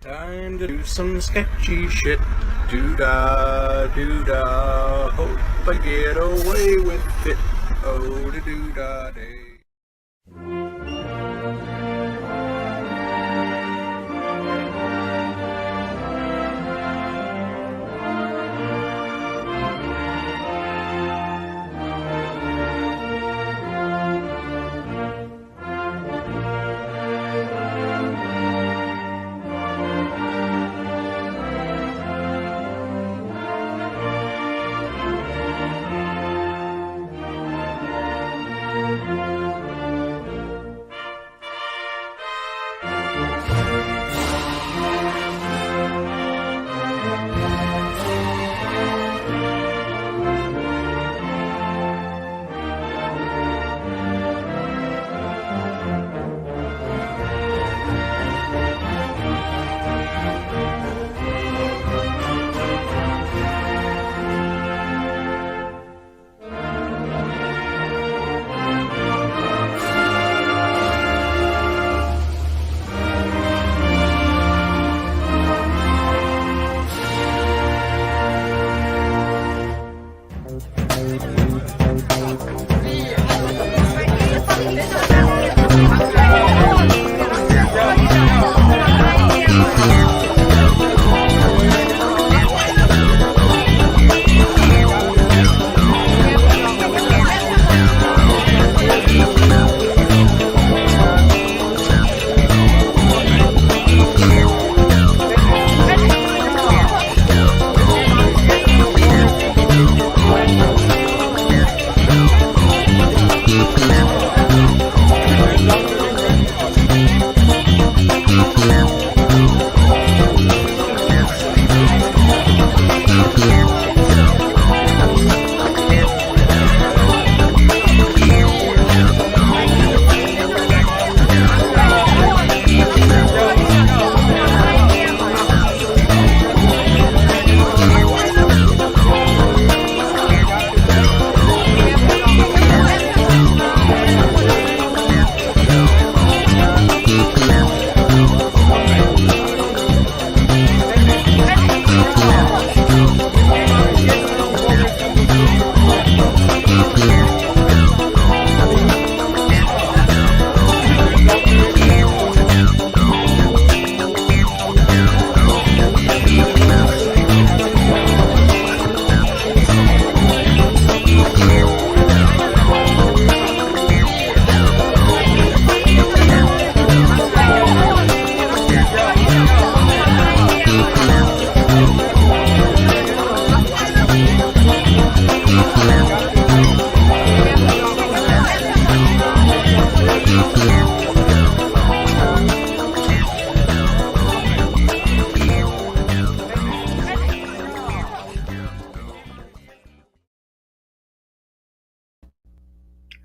Time to do some sketchy shit. Doo-dah, doo-dah. Hope I get away with it. Oh, the doo-dah day.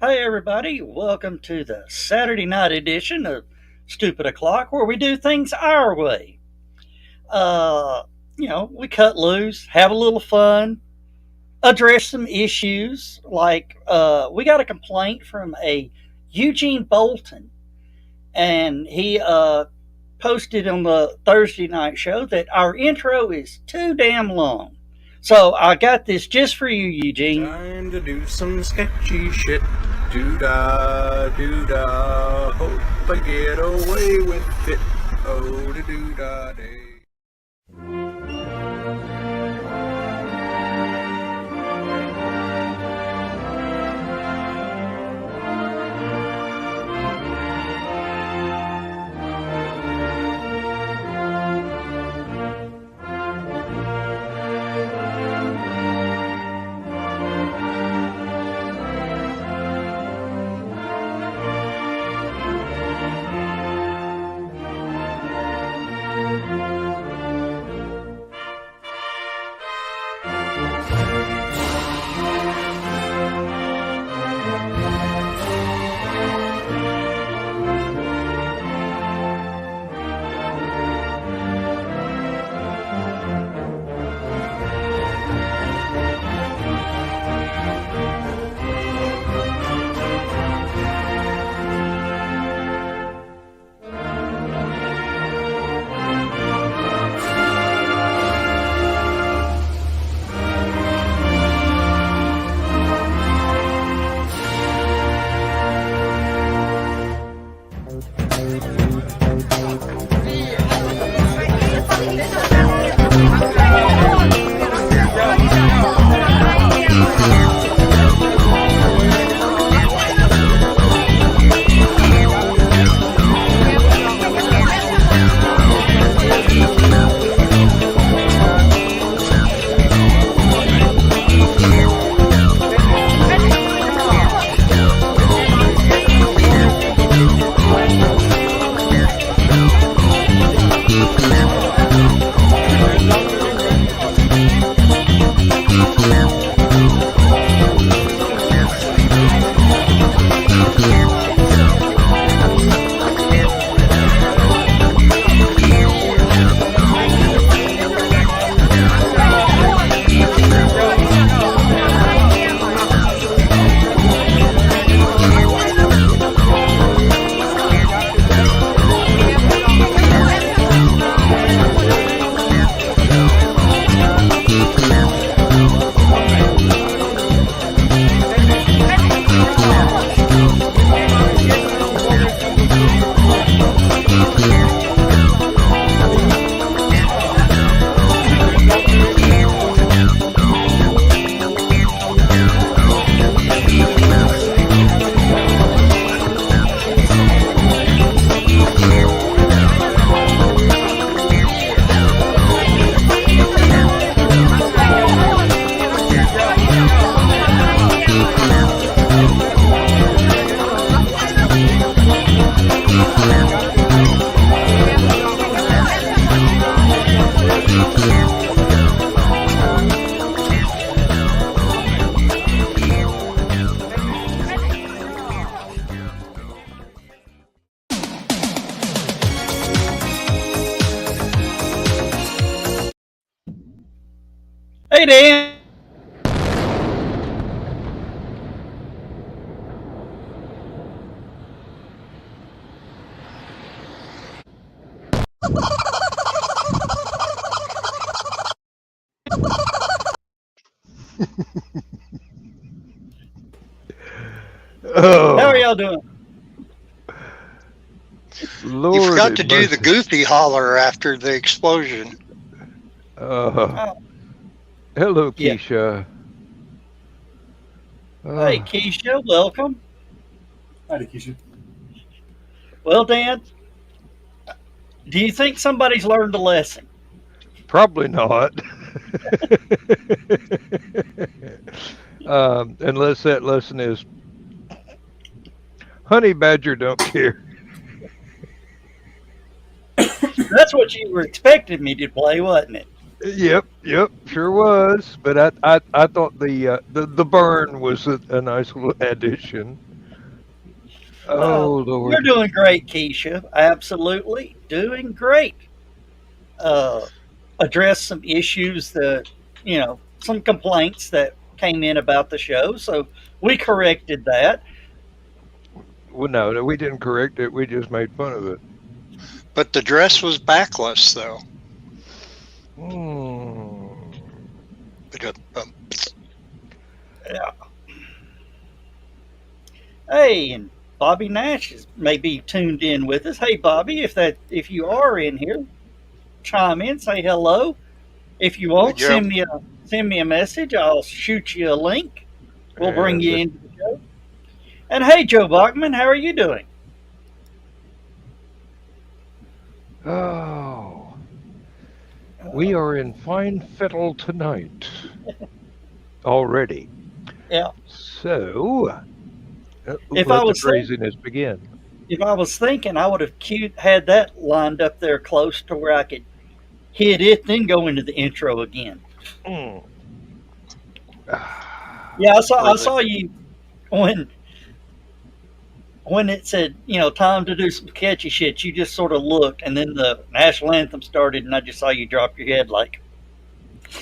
Hey everybody, welcome to the Saturday night edition of Stupid O'Clock, where we do things our way. We cut loose, have a little fun, address some issues. Like we got a complaint from a Eugene Bolton, and he posted on the Thursday night show that our intro is too damn long. So I got this just for you, Eugene. Time to do some sketchy shit. Doo-dah, doo-dah. Hope I get away with it. Oh, the doo-dah day. Dan. Oh, How are y'all doing? Lord, You forgot to do mercy. the goofy holler after the explosion. Hello, Yeah. Keisha. Hey, Keisha, welcome. Howdy, Keisha. Well, Dan, do you think somebody's learned a lesson? Probably not. Unless that lesson is honey badger don't care. That's what you were expecting me to play, wasn't it? Yep, sure was. But I thought the burn was a nice little addition. Oh You're Lord. doing great, Keisha. Absolutely doing great. Uh, address some issues that, some complaints that came in about the show. So we corrected that. Well, no, we didn't correct it. We just made fun of it. But the dress was backless, though. Hmm. Yeah. Hey, and Bobby Nash is maybe tuned in with us. Hey, Bobby, if you are in here, chime in, say hello. If you won't, Yeah. send me a message. I'll shoot you a link. We'll bring And you into the show. And hey, Joe Bachman, how are you doing? Oh, we are in fine fettle tonight already. Yeah. So, If let I the was craziness begin. If I was thinking, I would have had that lined up there close to where I could hit it, then go into the intro again. Mm. Yeah, I saw you when it said, time to do some catchy shit. You just sort of looked, and then the national anthem started, and I just saw you drop your head like,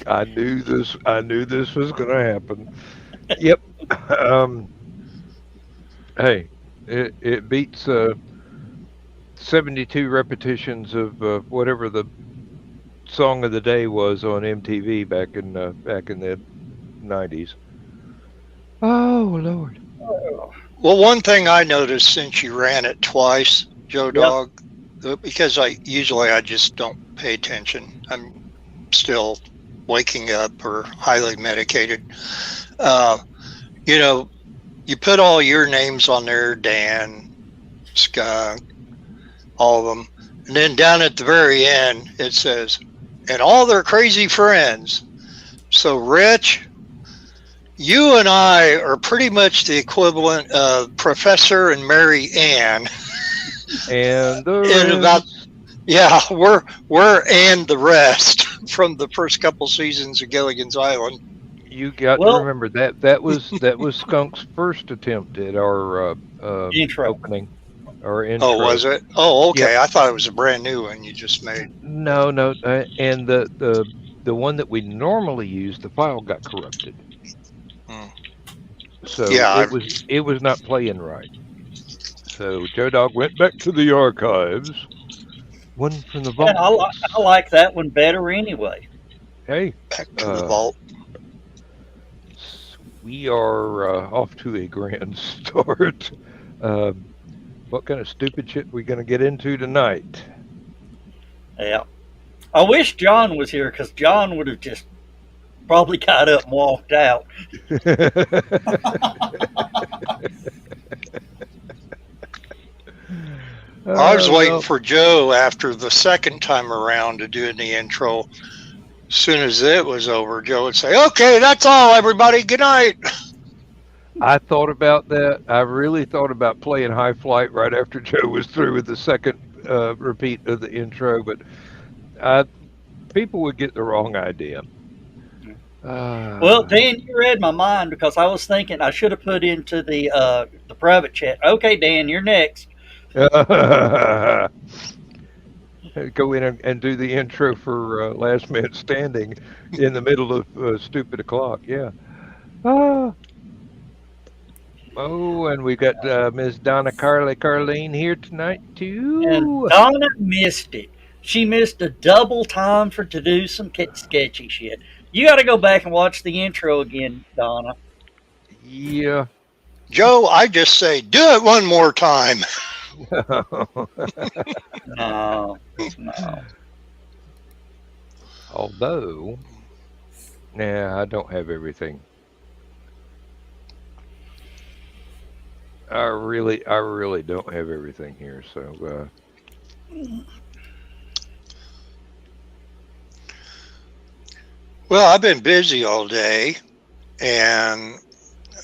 I knew this. I knew this was going to happen. Yep. Um, hey, it beats 72 repetitions of whatever the song of the day was on MTV back in the 90s. Oh Lord. oh, Well, one thing I noticed since you ran it twice, Joe Yep. Dog, because I just don't pay attention. I'm still waking up or highly medicated. You put all your names on there, Dan, Skunk, all of them. And then down at the very end, it says, and all their crazy friends. So, Rich, you and I are pretty much the equivalent of Professor and Mary Ann. And the In about, yeah, we're and the rest from the first couple seasons of Gilligan's Island. you got Well- to remember that was Skunk's first attempt at our Intro. opening or intro. Oh, was it? Oh, okay. I thought it was a brand new one you just made. No, and the one that we normally use, the file got corrupted. Hmm. So Yeah, it was not playing right. So Joe Dog went back to the archives. One from the vault. and I like that one better anyway. Hey, back to the vault. we are off to a grand start. What kind of stupid shit we going to get into tonight? Yeah. I wish John was here because John would have just probably got up and walked out. I was waiting for Joe after the second time around to do the intro. As soon as it was over, Joe would say, "Okay, that's all, everybody. Good night." I thought about that. I really thought about playing High Flight right after Joe was through with the second repeat of the intro, but people would get the wrong idea. Well, Dan, you read my mind because I was thinking I should have put into the private chat. Okay, Dan, you're next. go in and do the intro for Last Man Standing in the middle of Stupid O'Clock. Yeah. Ah. Oh, and we got Miss Donna Carleen here tonight And too. Donna missed it. She missed a double time to do some sketchy shit. You got to go back and watch the intro again, Donna. Yeah. Joe, I just say, do it one more time. No. Although, nah, I don't have everything. I really don't have everything here. So, Well, I've been busy all day, and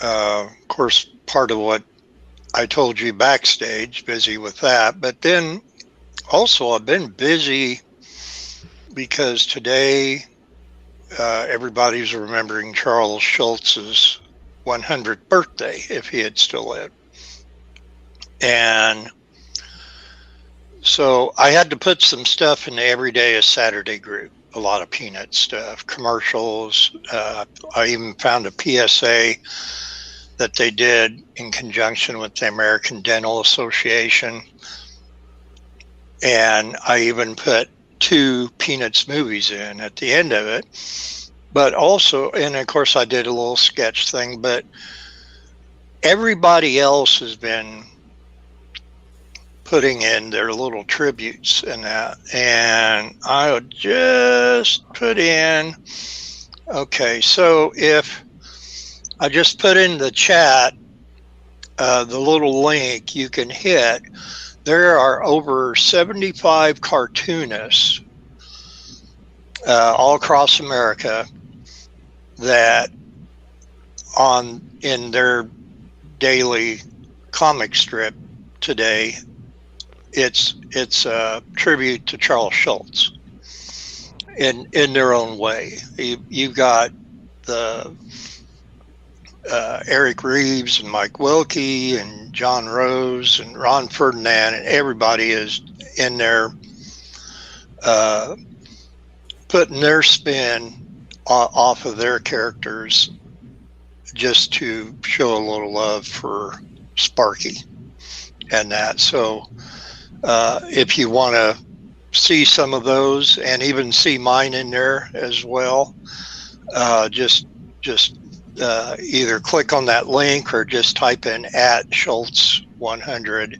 of course, part of what I told you backstage, busy with that. But then also, I've been busy because today everybody's remembering Charles Schultz's 100th birthday, if he had still lived. And so I had to put some stuff in the Everyday is Saturday group. A lot of peanut stuff, commercials. I even found a PSA that they did in conjunction with the American Dental Association. And I even put 2 Peanuts movies in at the end of it. But also, and of course I did a little sketch thing, but everybody else has been putting in their little tributes and that. And I would just put in, okay, so if I just put in the chat, the little link you can hit, there are over 75 cartoonists all across America that in their daily comic strip today, it's a tribute to Charles Schultz in their own way. You've got the Eric Reeves and Mike Wilkie and John Rose and Ron Ferdinand, and everybody is in there putting their spin off of their characters just to show a little love for Sparky and that. So if you want to see some of those and even see mine in there as well, just either click on that link or just type in @Schultz100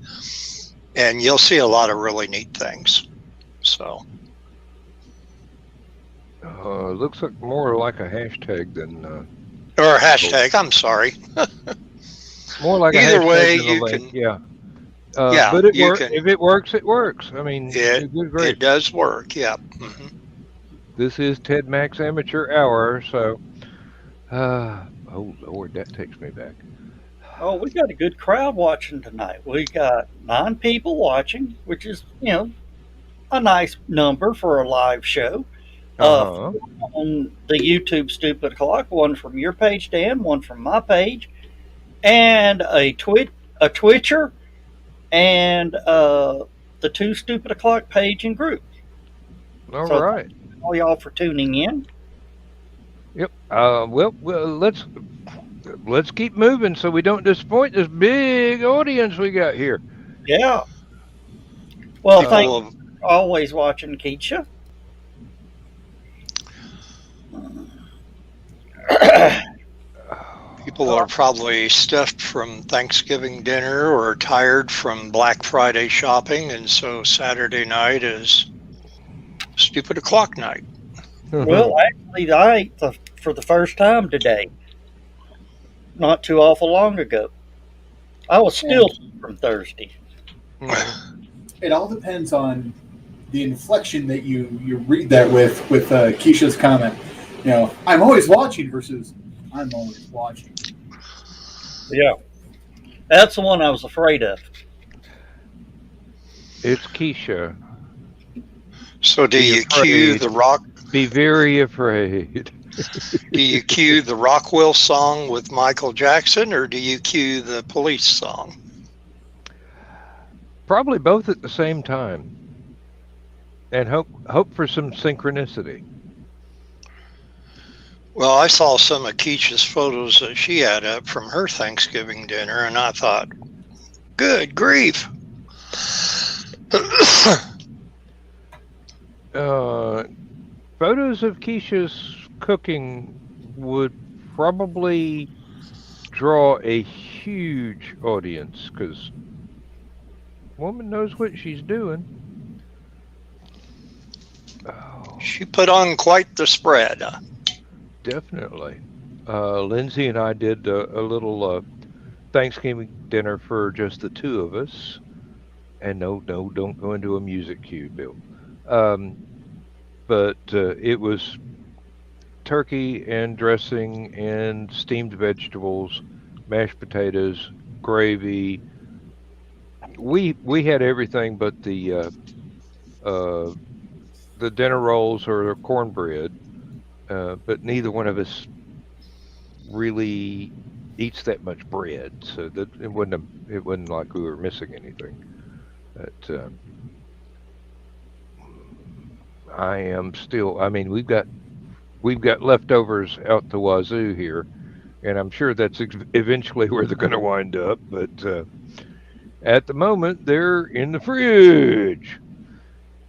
and you'll see a lot of really neat things. So looks like more like a hashtag than or a hashtag. I'm sorry. more like Either a hashtag way, than a you link. can. Yeah. Yeah, but if it works, it works. I mean, It does work. Yeah. Mm-hmm. This is Ted Mack's Amateur Hour, so. Oh Lord, that takes me back. Oh, we got a good crowd watching tonight. We got 9 people watching, which is, a nice number for a live show. On the YouTube Stupid Clock, 1 from your page, Dan, 1 from my page, and a Twitcher, and the 2 Stupid O'Clock page and group. All right. Thank all y'all for tuning in. Yep. Well, let's keep moving so we don't disappoint this big audience we got here. Yeah. Well, thank you for always watching, Keisha. People are probably stuffed from Thanksgiving dinner or tired from Black Friday shopping, and so Saturday night is Stupid O'Clock night. Well, actually, I ate for the first time today. Not too awful long ago. I was still from Thursday. It all depends on the inflection that you read that with Keisha's comment. I'm always watching versus I'm always watching. Yeah. That's the one I was afraid of. It's Keisha. So do you cue the rock? Be very afraid. Do you cue the Rockwell song with Michael Jackson, or do you cue the Police song? Probably both at the same time. and hope for some synchronicity. Well, I saw some of Keisha's photos that she had up from her Thanksgiving dinner, and I thought, good grief. Photos of Keisha's cooking would probably draw a huge audience because woman knows what she's doing. Oh, She put on quite the spread. definitely. Lindsay and I did a little Thanksgiving dinner for just the two of us. And no, don't go into a music cue, Bill. Um, but it was turkey and dressing and steamed vegetables, mashed potatoes, gravy. We had everything but uh, the dinner rolls or the cornbread. But neither one of us really eats that much bread, so that it wasn't like we were missing anything. But I am still. I mean, we've got leftovers out the wazoo here, and I'm sure that's eventually where they're going to wind up. But at the moment, they're in the fridge.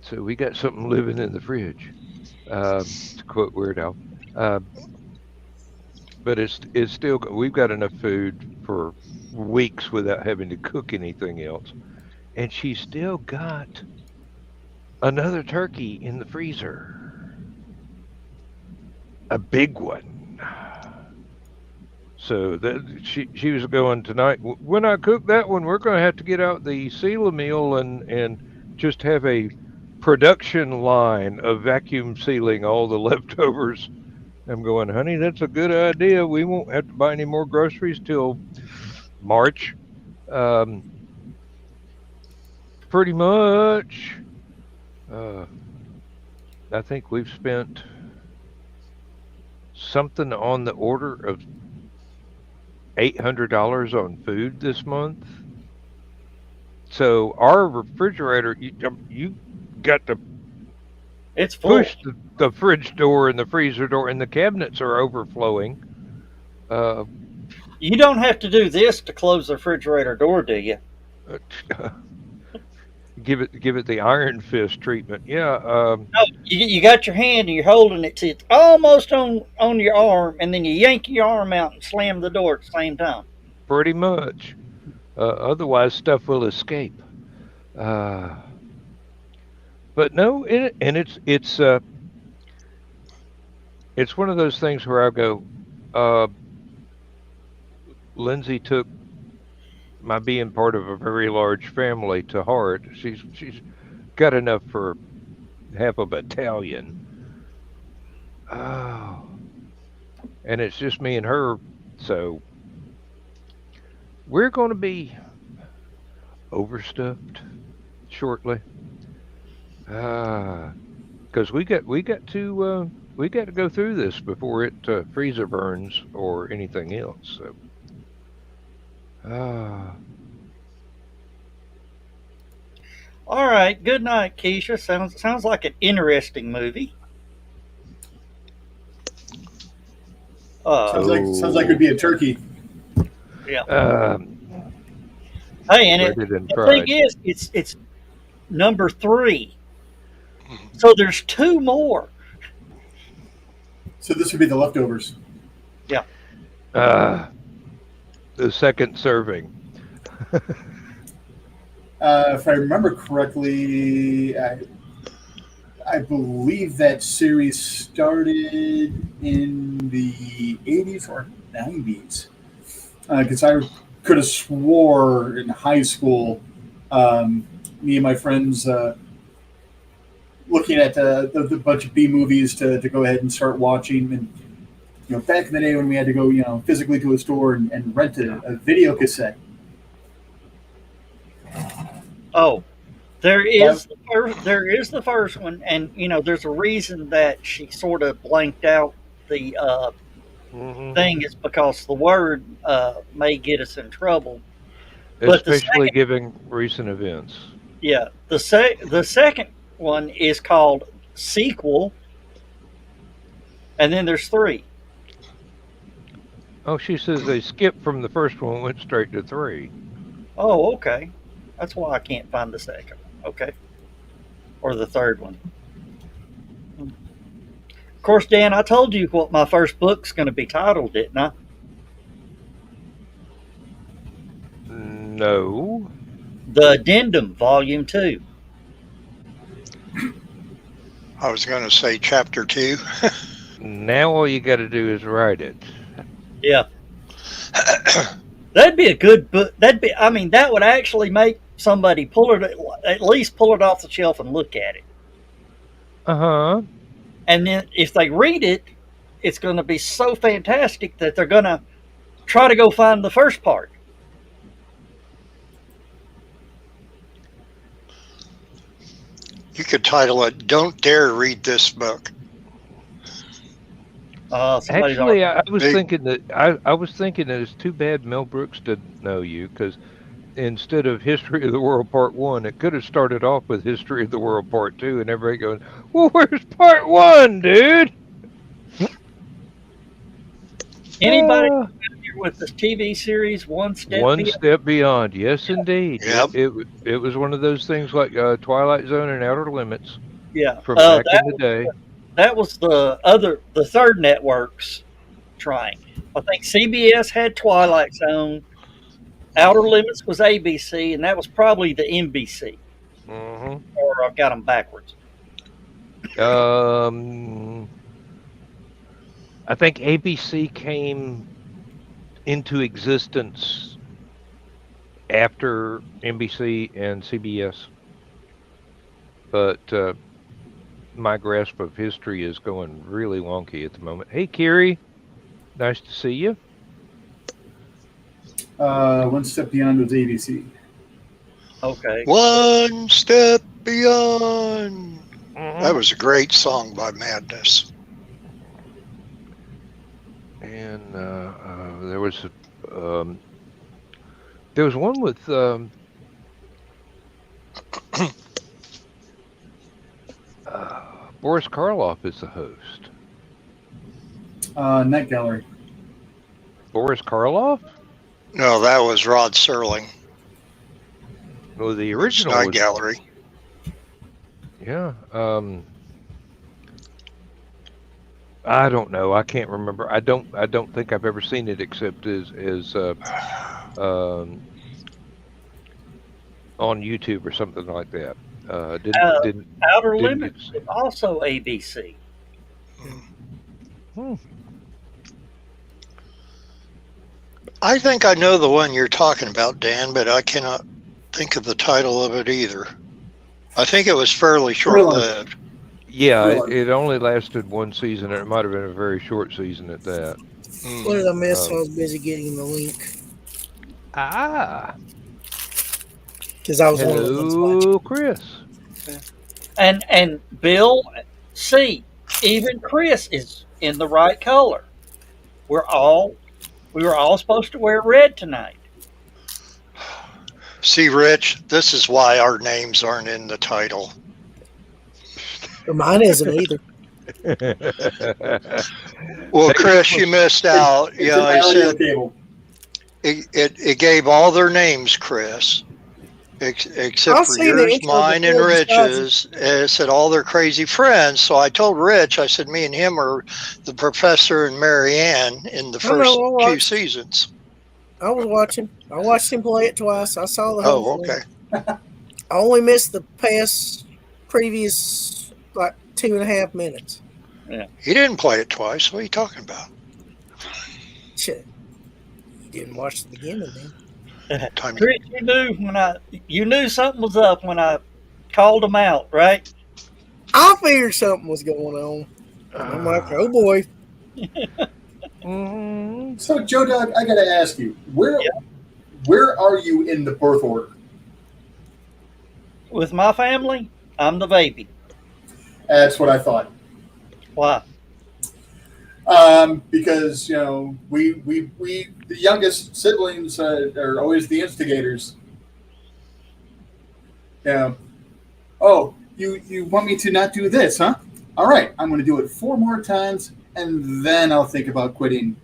So we got something living in the fridge. To quote Weird Al. But it's still we've got enough food for weeks without having to cook anything else, and she's still got another turkey in the freezer, a big one. So that she was going tonight. When I cook that one, we're going to have to get out the seal meal and just have a production line of vacuum sealing all the leftovers. I'm going, honey, that's a good idea. We won't have to buy any more groceries till March. Pretty much. I think we've spent something on the order of $800 on food this month. So our refrigerator, you got to It's full. push the fridge door and the freezer door, and the cabinets are overflowing. Uh, You don't have to do this to close the refrigerator door, do you? give it the iron fist treatment. Yeah, No, you got your hand and you're holding it to it's almost on your arm, and then you yank your arm out and slam the door at the same time. pretty much. Otherwise, stuff will escape. Uh, but no, it's one of those things where I go. Uh, Lindsay took my being part of a very large family to heart. She's got enough for half a battalion. Oh, and it's just me and her, so we're going to be overstuffed shortly. Because we got to go through this before it freezer burns or anything else. So, All right. Good night, Keisha. Sounds like an interesting movie. Sounds like it'd be a turkey. Yeah. Hey, and Breaded and the thing fried. is, it's number 3. So there's 2 more. So this would be the leftovers. Yeah. The second serving. If I remember correctly, I believe that series started in the 80s or 90s. Because I could have swore in high school, me and my friends looking at the bunch of B movies to go ahead and start watching. And back in the day when we had to go physically to a store and rent a video cassette. Oh, there is the first one, and there's a reason that she sort of blanked out the thing is because the word may get us in trouble. But Especially given recent events. yeah, the second one is called Sequel, and then there's 3. Oh, she says they skipped from the first one, went straight to 3. Oh, okay. That's why I can't find the second one. Okay. Or the third one. Of course, Dan, I told you what my first book's going to be titled, didn't I? No. The Addendum, Volume 2. I was going to say chapter 2. Now all you got to do is write it. Yeah. That'd be a good book. That would actually make somebody at least pull it off the shelf and look at it. Uh-huh. And then if they read it, it's going to be so fantastic that they're going to try to go find the first part. You could title it "Don't Dare Read This Book." Actually, I was thinking that I was thinking that it's too bad Mel Brooks didn't know you, because instead of History of the World Part 1, it could have started off with History of the World Part 2, and everybody going, "Well, where's Part 1, dude?" Anybody familiar with this TV series, One Step One Beyond? Step Beyond, yes, indeed. Yep. It was one of those things like Twilight Zone and Outer Limits. Yeah. From back in the day. That was the third network's trying. I think CBS had Twilight Zone, Outer Limits was ABC, and that was probably the NBC. Mm-hmm. Or I've got them backwards. I think ABC came into existence after NBC and CBS, but my grasp of history is going really wonky at the moment. Hey, Kiri, nice to see you. One Step Beyond was ABC. Okay. One Step Beyond. Mm-hmm. That was a great song by Madness. And there was one with Boris Karloff is the host. Night Gallery. Boris Karloff? No, that was Rod Serling. Well, the original Night was, Gallery. Yeah. I don't know. I can't remember. I don't think I've ever seen it except as on YouTube or something like that. Outer Limits is also ABC. I think I know the one you're talking about, Dan, but I cannot think of the title of it either. I think it was fairly short-lived. Yeah, it only lasted one season, and it might have been a very short season at that. What did I miss? I was busy getting the link. Because I was one of the ones watching. Hello, Chris. And Bill, see, even Chris is in the right color. We were all supposed to wear red tonight. See, Rich, this is why our names aren't in the title. But mine isn't either. Well, Chris, you missed out. You know, I said it gave all their names, Chris, except for yours, mine, and Rich's. It said all their crazy friends. So I told Rich, I said, me and him are the Professor and Mary Ann in the first few seasons. I was watching. I watched him play it twice. I saw the whole thing. Okay. I only missed the previous like 2.5 minutes. Yeah. He didn't play it twice. What are you talking about? Shit. You didn't watch the beginning then. Chris, you knew something was up when I called him out, right? I figured something was going on. I'm like, oh boy. So, Joe Doug, I got to ask you, where are you in the birth order? With my family, I'm the baby. That's what I thought. Why? Because we the youngest siblings are always the instigators. Yeah. Oh, You want me to not do this, huh? All right, I'm going to do it 4 more times, and then I'll think about quitting.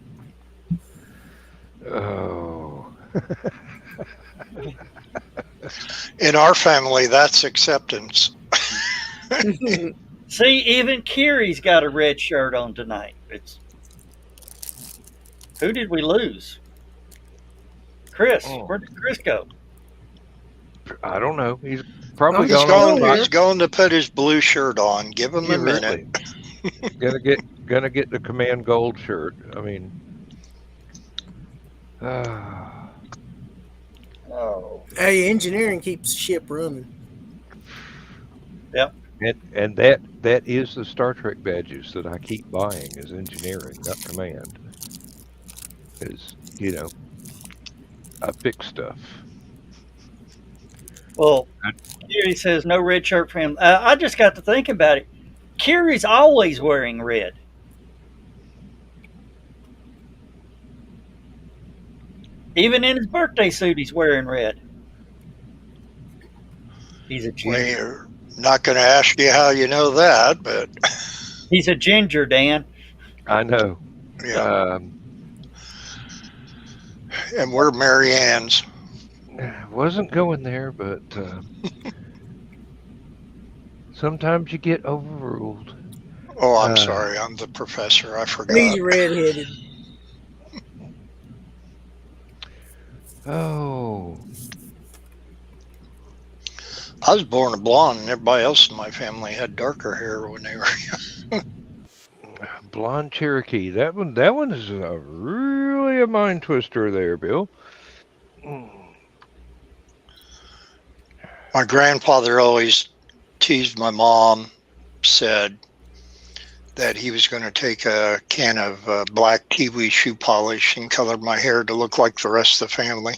Oh. In our family, that's acceptance. See, even Kiri's got a red shirt on tonight. Who did we lose? Chris. Oh. Where did Chris go? I don't know. He's probably He's gone on. He's going to put his blue shirt on. Give him a minute. Gonna get the command gold shirt. I mean, Oh. Hey, engineering keeps the ship running. Yep. and that is the Star Trek badges that I keep buying is engineering, not command. Is I fix stuff. Well, Kiri says no red shirt for him. I just got to thinking about it. Kiri's always wearing red. Even in his birthday suit, he's wearing red. He's a ginger. We're not going to ask you how you know that, but He's a ginger, Dan. I know. yeah. And we're Mary Ann's. Wasn't going there, but sometimes you get overruled. Oh, I'm sorry. I'm the professor. I forgot. He's redheaded. Oh. I was born a blonde, and everybody else in my family had darker hair when they were young. Blonde Cherokee. That one is really a mind twister there, Bill. My grandfather always teased my mom, said that he was going to take a can of black kiwi shoe polish and color my hair to look like the rest of the family.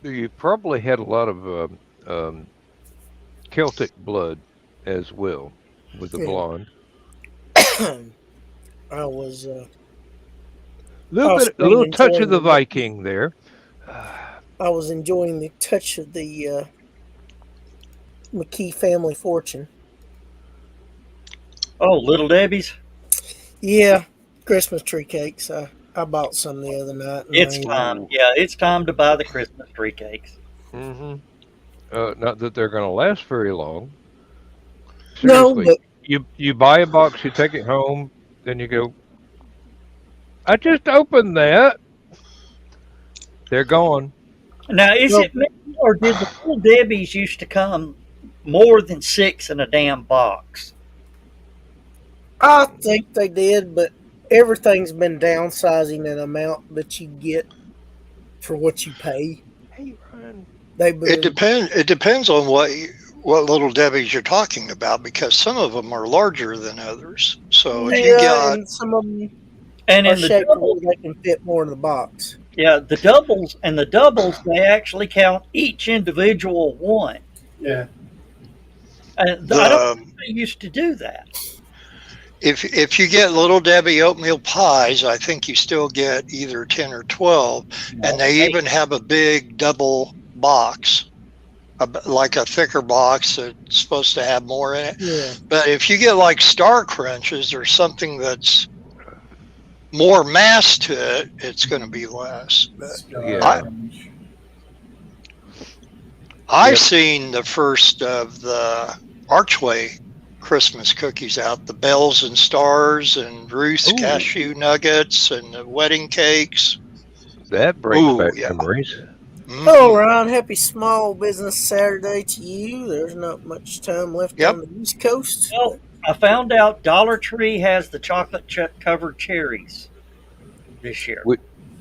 You probably had a lot of Celtic blood as well with the blonde. I was A little touch of the Viking there. I was enjoying the touch of the McKee family fortune. Oh, Little Debbie's. Yeah, Christmas tree cakes. I bought some the other night. It's time. Yeah, it's time to buy the Christmas tree cakes. Mm-hmm. Not that they're going to last very long. No, Seriously. but You buy a box, you take it home, then you go, I just opened that. They're gone. Now, is it me, or did the Little Debbie's used to come more than 6 in a damn box? I think they did, but everything's been downsizing an amount that you get for what you pay. Hey, Ryan. It depends on what Little Debbie's you're talking about, because some of them are larger than others. So if you got, and some of them And are in the shaped doubles, where they can fit more in the box. yeah, the doubles, they actually count each individual one. Yeah. And I don't think they used to do that. if you get Little Debbie oatmeal pies, I think you still get either 10 or 12, and they even have a big double box, like a thicker box that's supposed to have more in it. Yeah. But if you get like Star Crunches or something that's more mass to it, it's going to be less. But Yeah. I've seen the first of the Archway Christmas cookies out, the bells and stars and Ruth's cashew nuggets and the wedding cakes. That brings back yeah. memories. Mhm. Hello, Ron. Happy Small Business Saturday to you. There's not much time left on the East Coast. Well, I found out Dollar Tree has the chocolate covered cherries this year.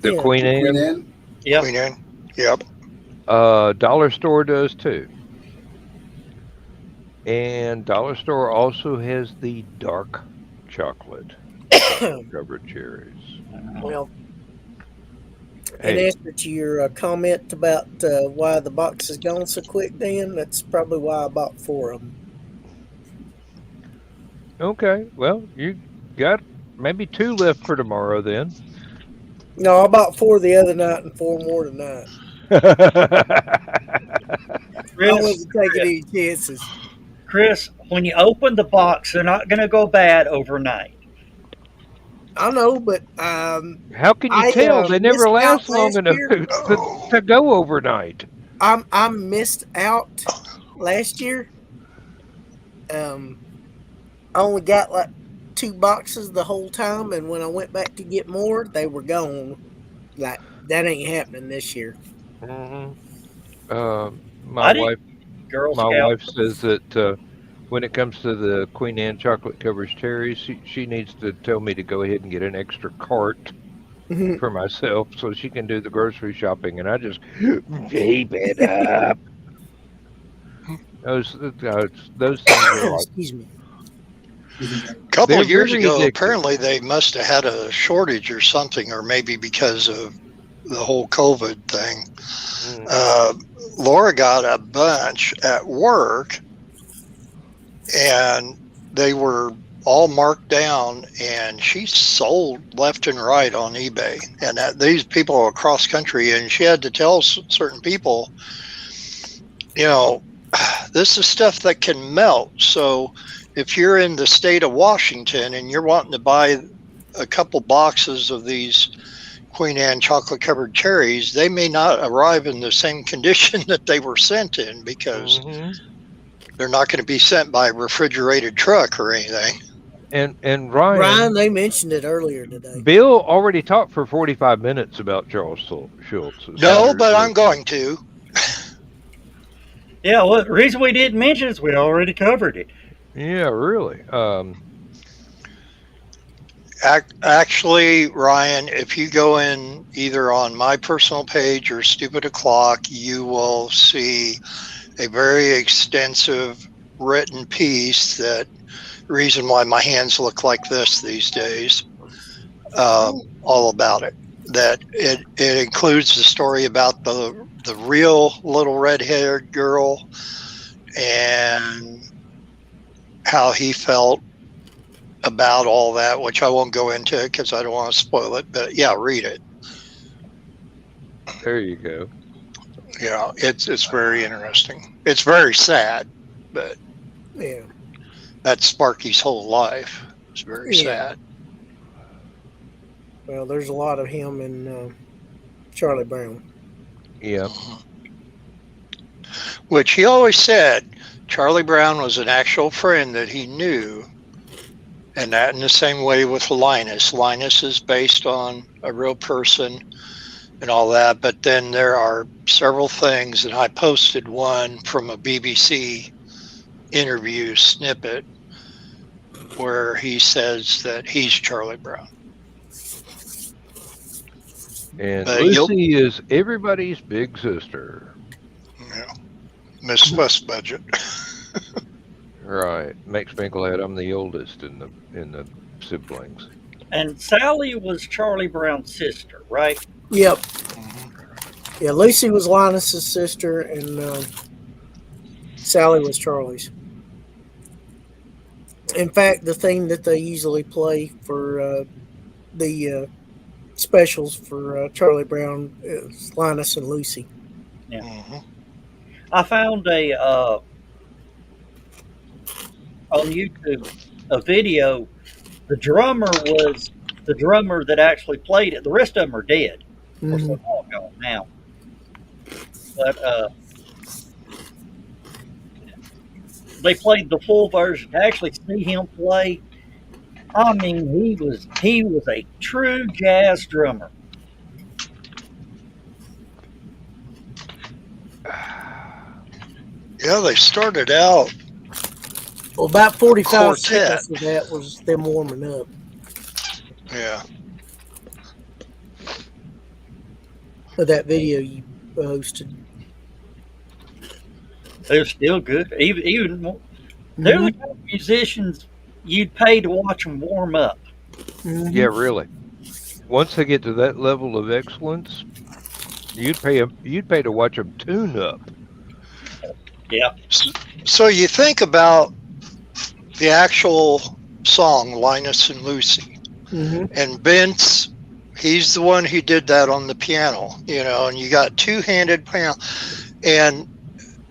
The Yeah. Queen Anne. Anne? Yep. Queen Anne. Yep. Dollar Store does too. And Dollar Store also has the dark chocolate covered cherries. Well, in Hey, answer to your comment about why the box is gone so quick, Dan, that's probably why I bought 4 of them. okay. Well, you got maybe 2 left for tomorrow then. No, I bought 4 the other night and 4 more tonight. I wasn't taking any chances. Chris, when you open the box, they're not going to go bad overnight. I know, but How can you I, tell? They never missed out last long last enough year. to go overnight. I missed out last year. I only got like 2 boxes the whole time, and when I went back to get more, they were gone. Like, that ain't happening this year. My I didn't- wife, Girl my Scout. wife says that when it comes to the Queen Anne chocolate covered cherries, she needs to tell me to go ahead and get an extra cart Mhm. for myself so she can do the grocery shopping, and I just vape it up. Those things are like Excuse me. A couple they're of years very ago, addictive. apparently they must have had a shortage or something, or maybe because of the whole COVID thing. Laura got a bunch at work, and they were all marked down, and she sold left and right on eBay. And these people are across country, and she had to tell certain people, you know, this is stuff that can melt. So if you're in the state of Washington and you're wanting to buy a couple boxes of these Queen Anne chocolate covered cherries, they may not arrive in the same condition that they were sent in, because they're not going to be sent by a refrigerated truck or anything. And Ryan, Ryan, they mentioned it earlier today. Bill already talked for 45 minutes about Charles Schultz. No, but I'm going to. Yeah, well, the reason we didn't mention is we already covered it. Yeah, really. Actually, Ryan, if you go in either on my personal page or Stupid O'Clock, you will see a very extensive written piece that reason why my hands look like this these days, all about it. That it includes the story about the real little red-haired girl and how he felt about all that, which I won't go into because I don't want to spoil it. But yeah, read it. There you go. Yeah, it's very interesting. It's very sad, but Yeah. that's Sparky's whole life. It's very Yeah. sad. Well, there's a lot of him in Charlie Brown. Yeah. Which he always said Charlie Brown was an actual friend that he knew. And that in the same way with Linus. Linus is based on a real person and all that. But then there are several things, and I posted one from a BBC interview snippet where he says that he's Charlie Brown. And But Lucy is everybody's big sister. Yeah, Miss West Budget. Right. Makes me glad I'm the oldest in the siblings. And Sally was Charlie Brown's sister, right? Yep. Yeah, Lucy was Linus's sister, and Sally was Charlie's. In fact, the theme that they usually play for the specials for Charlie Brown is Linus and Lucy. Yeah. Mhm. I found on YouTube a video. The drummer was the drummer that actually played it. The rest of them are dead. Of course, they're all gone now. But they played the full version. To actually see him play, I mean, he was a true jazz drummer. Yeah, they started out. Well, about 45 Quartet. seconds of that was them warming up. Yeah. Of that video you posted. They're still good. Even they're the kind of musicians you'd pay to watch them warm up. Mhm. Yeah, really. Once they get to that level of excellence, you'd pay to watch them tune up. Yeah. So you think about the actual song, Linus and Lucy, Mhm. and Vince, He's the one who did that on the piano, and you got two-handed piano. And,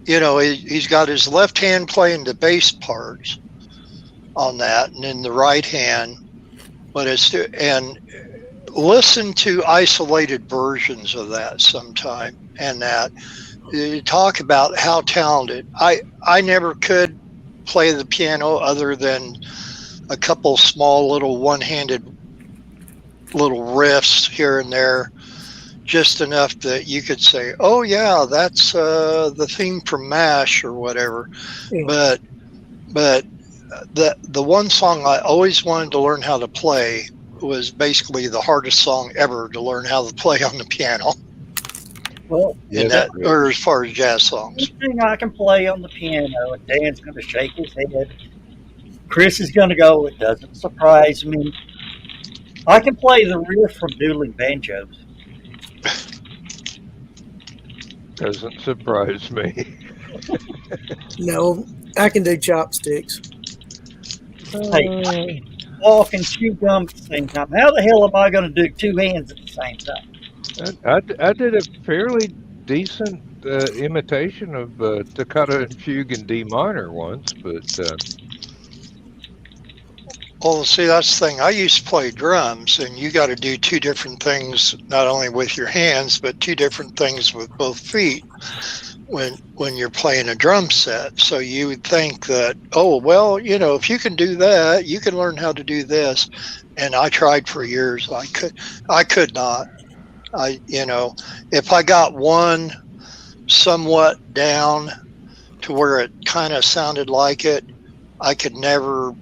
he's got his left hand playing the bass parts on that, and in the right hand, and listen to isolated versions of that sometime. And that you talk about how talented. I never could play the piano other than a couple small little one-handed little riffs here and there, just enough that you could say, oh yeah, that's the theme from MASH or whatever. Yeah. But the one song I always wanted to learn how to play was basically the hardest song ever to learn how to play on the piano. Well, Or as far as jazz songs. One thing I can play on the piano, and Dan's going to shake his head. Chris is going to go, it doesn't surprise me. I can play the riff from Dueling Banjos. Doesn't surprise me. no, I can do chopsticks. Hey, walk and chew gum at the same time. How the hell am I going to do two hands at the same time? I did a fairly decent imitation of Toccata and Fugue in D minor once, but Well, see, that's the thing. I used to play drums, and you got to do two different things, not only with your hands, but two different things with both feet when you're playing a drum set. So you would think that, oh, well, if you can do that, you can learn how to do this. And I tried for years. I could not. If I got one somewhat down to where it kind of sounded like it, I could never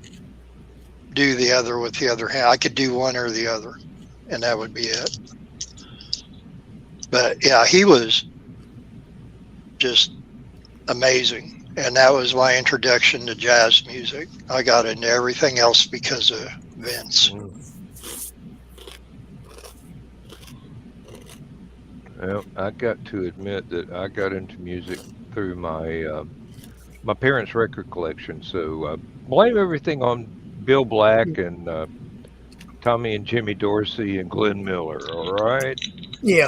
do the other with the other hand. I could do one or the other, and that would be it. But yeah, he was just amazing, and that was my introduction to jazz music. I got into everything else because of Vince. Well, I got to admit that I got into music through my parents' record collection. So blame everything on Bill Black and Tommy and Jimmy Dorsey and Glenn Miller. All right. Yeah.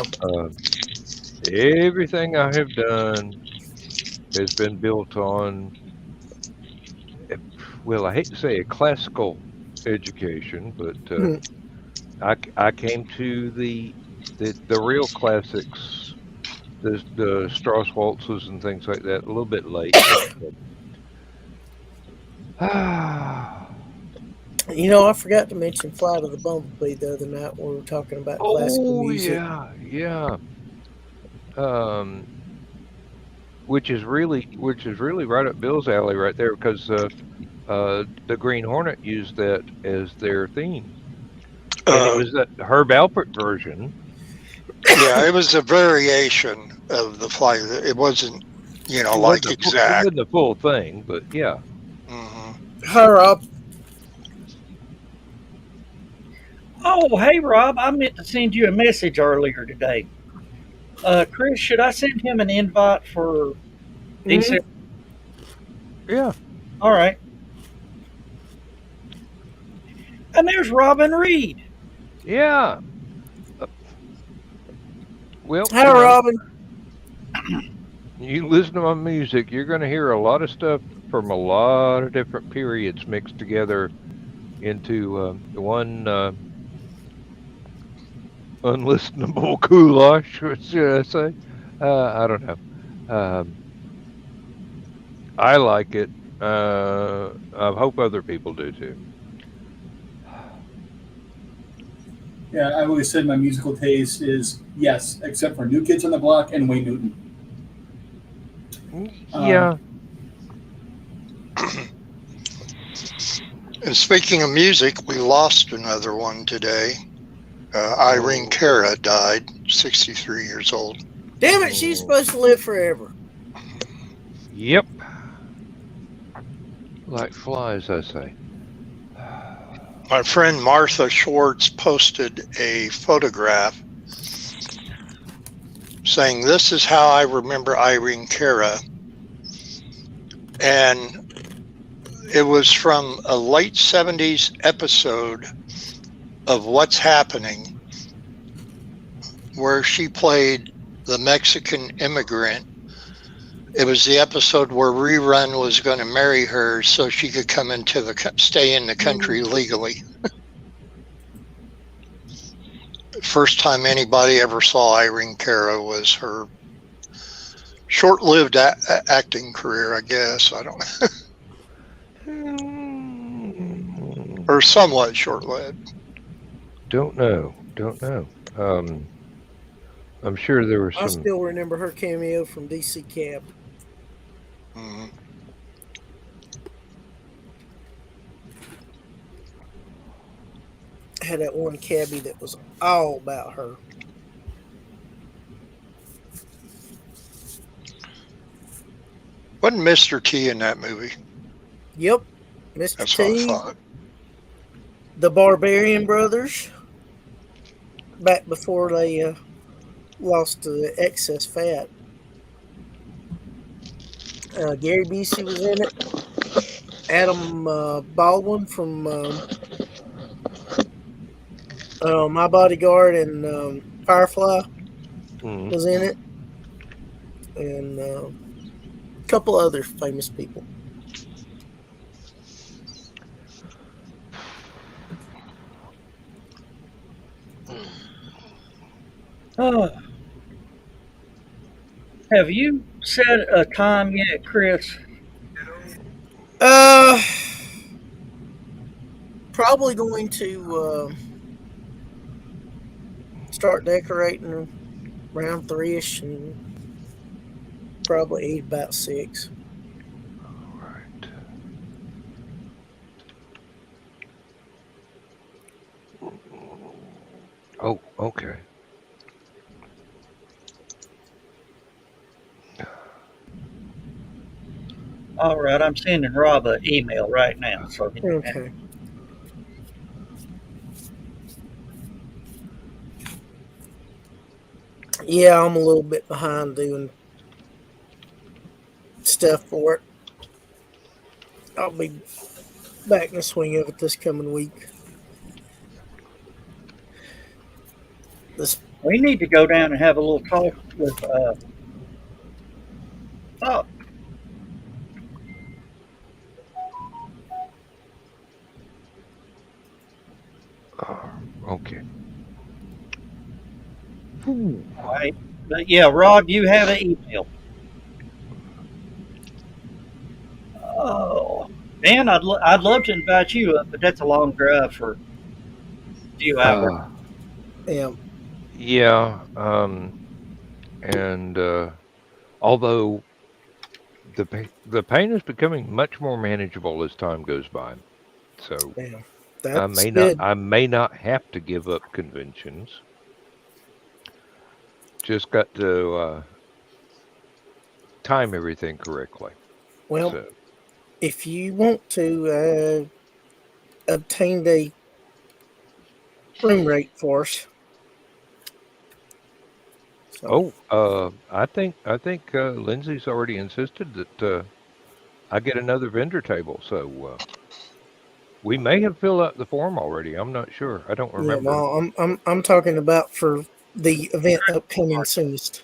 Everything I have done has been built on, well, I hate to say a classical education, but I came to the real classics, the Strauss waltzes and things like that, a little bit late. I forgot to mention Flight of the Bumblebee the other night when we were talking about classical music. Yeah. Which is really right up Bill's alley right there, because the Green Hornet used that as their theme. And it was that Herb Alpert version. Yeah, it was a variation of the flight. It wasn't, like exact. It wasn't the full thing, but yeah. Mm-hmm. Hi, Rob. Oh, hey, Rob, I meant to send you a message earlier today. Chris, should I send him an invite for December? Yeah. All right. And there's Robin Reed. Yeah. Well, Hi, Robin. You listen to my music, you're going to hear a lot of stuff from a lot of different periods mixed together into one unlistenable goulash, what should I say? I don't know. I like it. I hope other people do too. Yeah, I've always said my musical taste is yes, except for New Kids on the Block and Wayne Newton. Yeah. And speaking of music, we lost another one today. Irene Cara died, 63 years old. Damn it, she's supposed to live forever. Yep. Like flies, I say. My friend Martha Schwartz posted a photograph saying, "This is how I remember Irene Cara." And it was from a late 70s episode of What's Happening. where she played the Mexican immigrant. It was the episode where Rerun was going to marry her so she could come into stay in the country legally. First time anybody ever saw Irene Cara was her short-lived acting career, I guess. I don't, or somewhat short-lived. Don't know. I'm sure there were I some. still remember her cameo from DC Cab. Mhm. Had that one cabbie that was all about her. Wasn't Mr. T in that movie? Yep, Mr. That's what I T, thought. the Barbarian Brothers, back before they lost the excess fat. Gary Busey was in it. Adam Baldwin from My Bodyguard and Firefly Mm. was in it, and a couple other famous people. Oh. Have you set a time yet, Chris? Probably going to start decorating around 3ish and probably eat about 6. All right. Oh, okay. All right, I'm sending Rob an email right now. So Okay. Yeah, I'm a little bit behind doing stuff for it. I'll be back in the swing of it this coming week. we need to go down and have a little talk with oh, Okay. right. But yeah, Rob, you have an email. Oh, Dan, I'd love to invite you up, but that's a long drive for a few hours. Yeah. Yeah. And although the pain is becoming much more manageable as time goes by, so Yeah. I That's may good. not have to give up conventions. Just got to time everything correctly. Well, So, if you want to obtain a room rate for us. So, I think Lindsay's already insisted that I get another vendor table. So we may have filled out the form already. I'm not sure. I don't yeah, remember. no, I'm talking about for the event upcoming soonest.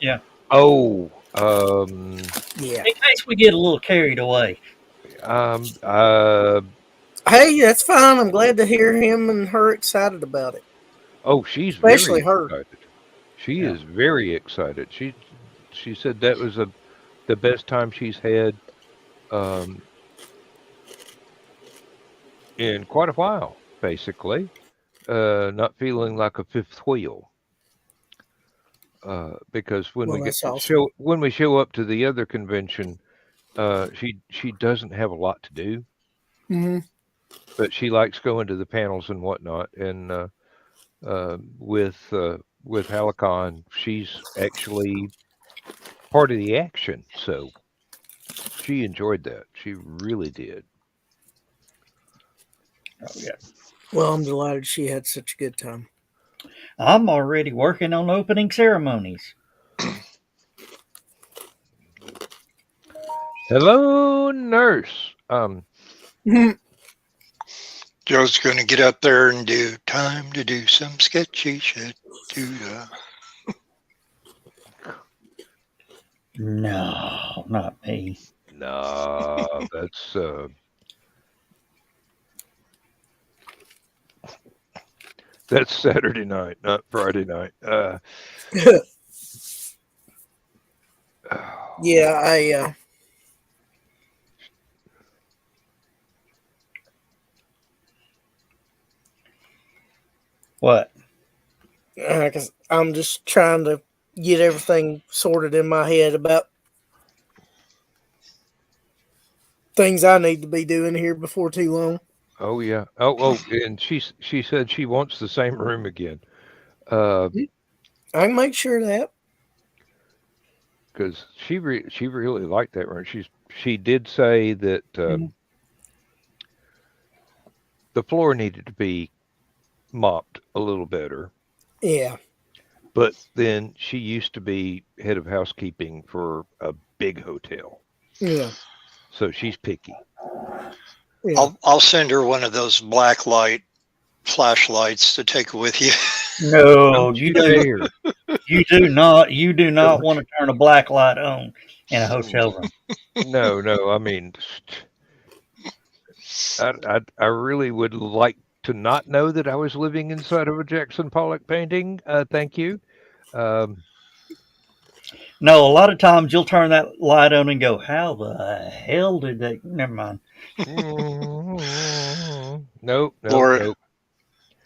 Yeah. Oh, Yeah. In case we get a little carried away. uh, Hey, that's fine. I'm glad to hear him and her excited about it. oh, she's Especially very her. excited. She Yeah. is very excited. She said that was the best time she's had in quite a while, basically. Not feeling like a fifth wheel. Because when Well, we that's awesome. show up to the other convention, she doesn't have a lot to do, Mm-hmm. but she likes going to the panels and whatnot. And with HallowCon, she's actually part of the action, so she enjoyed that. She really did. Oh, yeah. Well, I'm delighted she had such a good time. I'm already working on opening ceremonies. Hello, nurse. Joe's going to get up there and do time to do some sketchy shit. No, not me. Nah, that's Saturday night, not Friday night. Yeah, I What? cause I'm just trying to get everything sorted in my head about things I need to be doing here before too long. Oh yeah. Oh, and she said she wants the same room again. Uh, I can make sure of that. because she really liked that room. She did say that the floor needed to be mopped a little better. Yeah. But then she used to be head of housekeeping for a big hotel, Yeah. so she's picky. Yeah. I'll send her one of those black light flashlights to take with you. No, Don't you you do. dare! You do not Don't want to turn a black light on in a hotel room. No, no. I mean, I really would like to not know that I was living inside of a Jackson Pollock painting. Thank you. Um, No, a lot of times you'll turn that light on and go, "How the hell did they?" Never mind. nope, nope, Laura nope.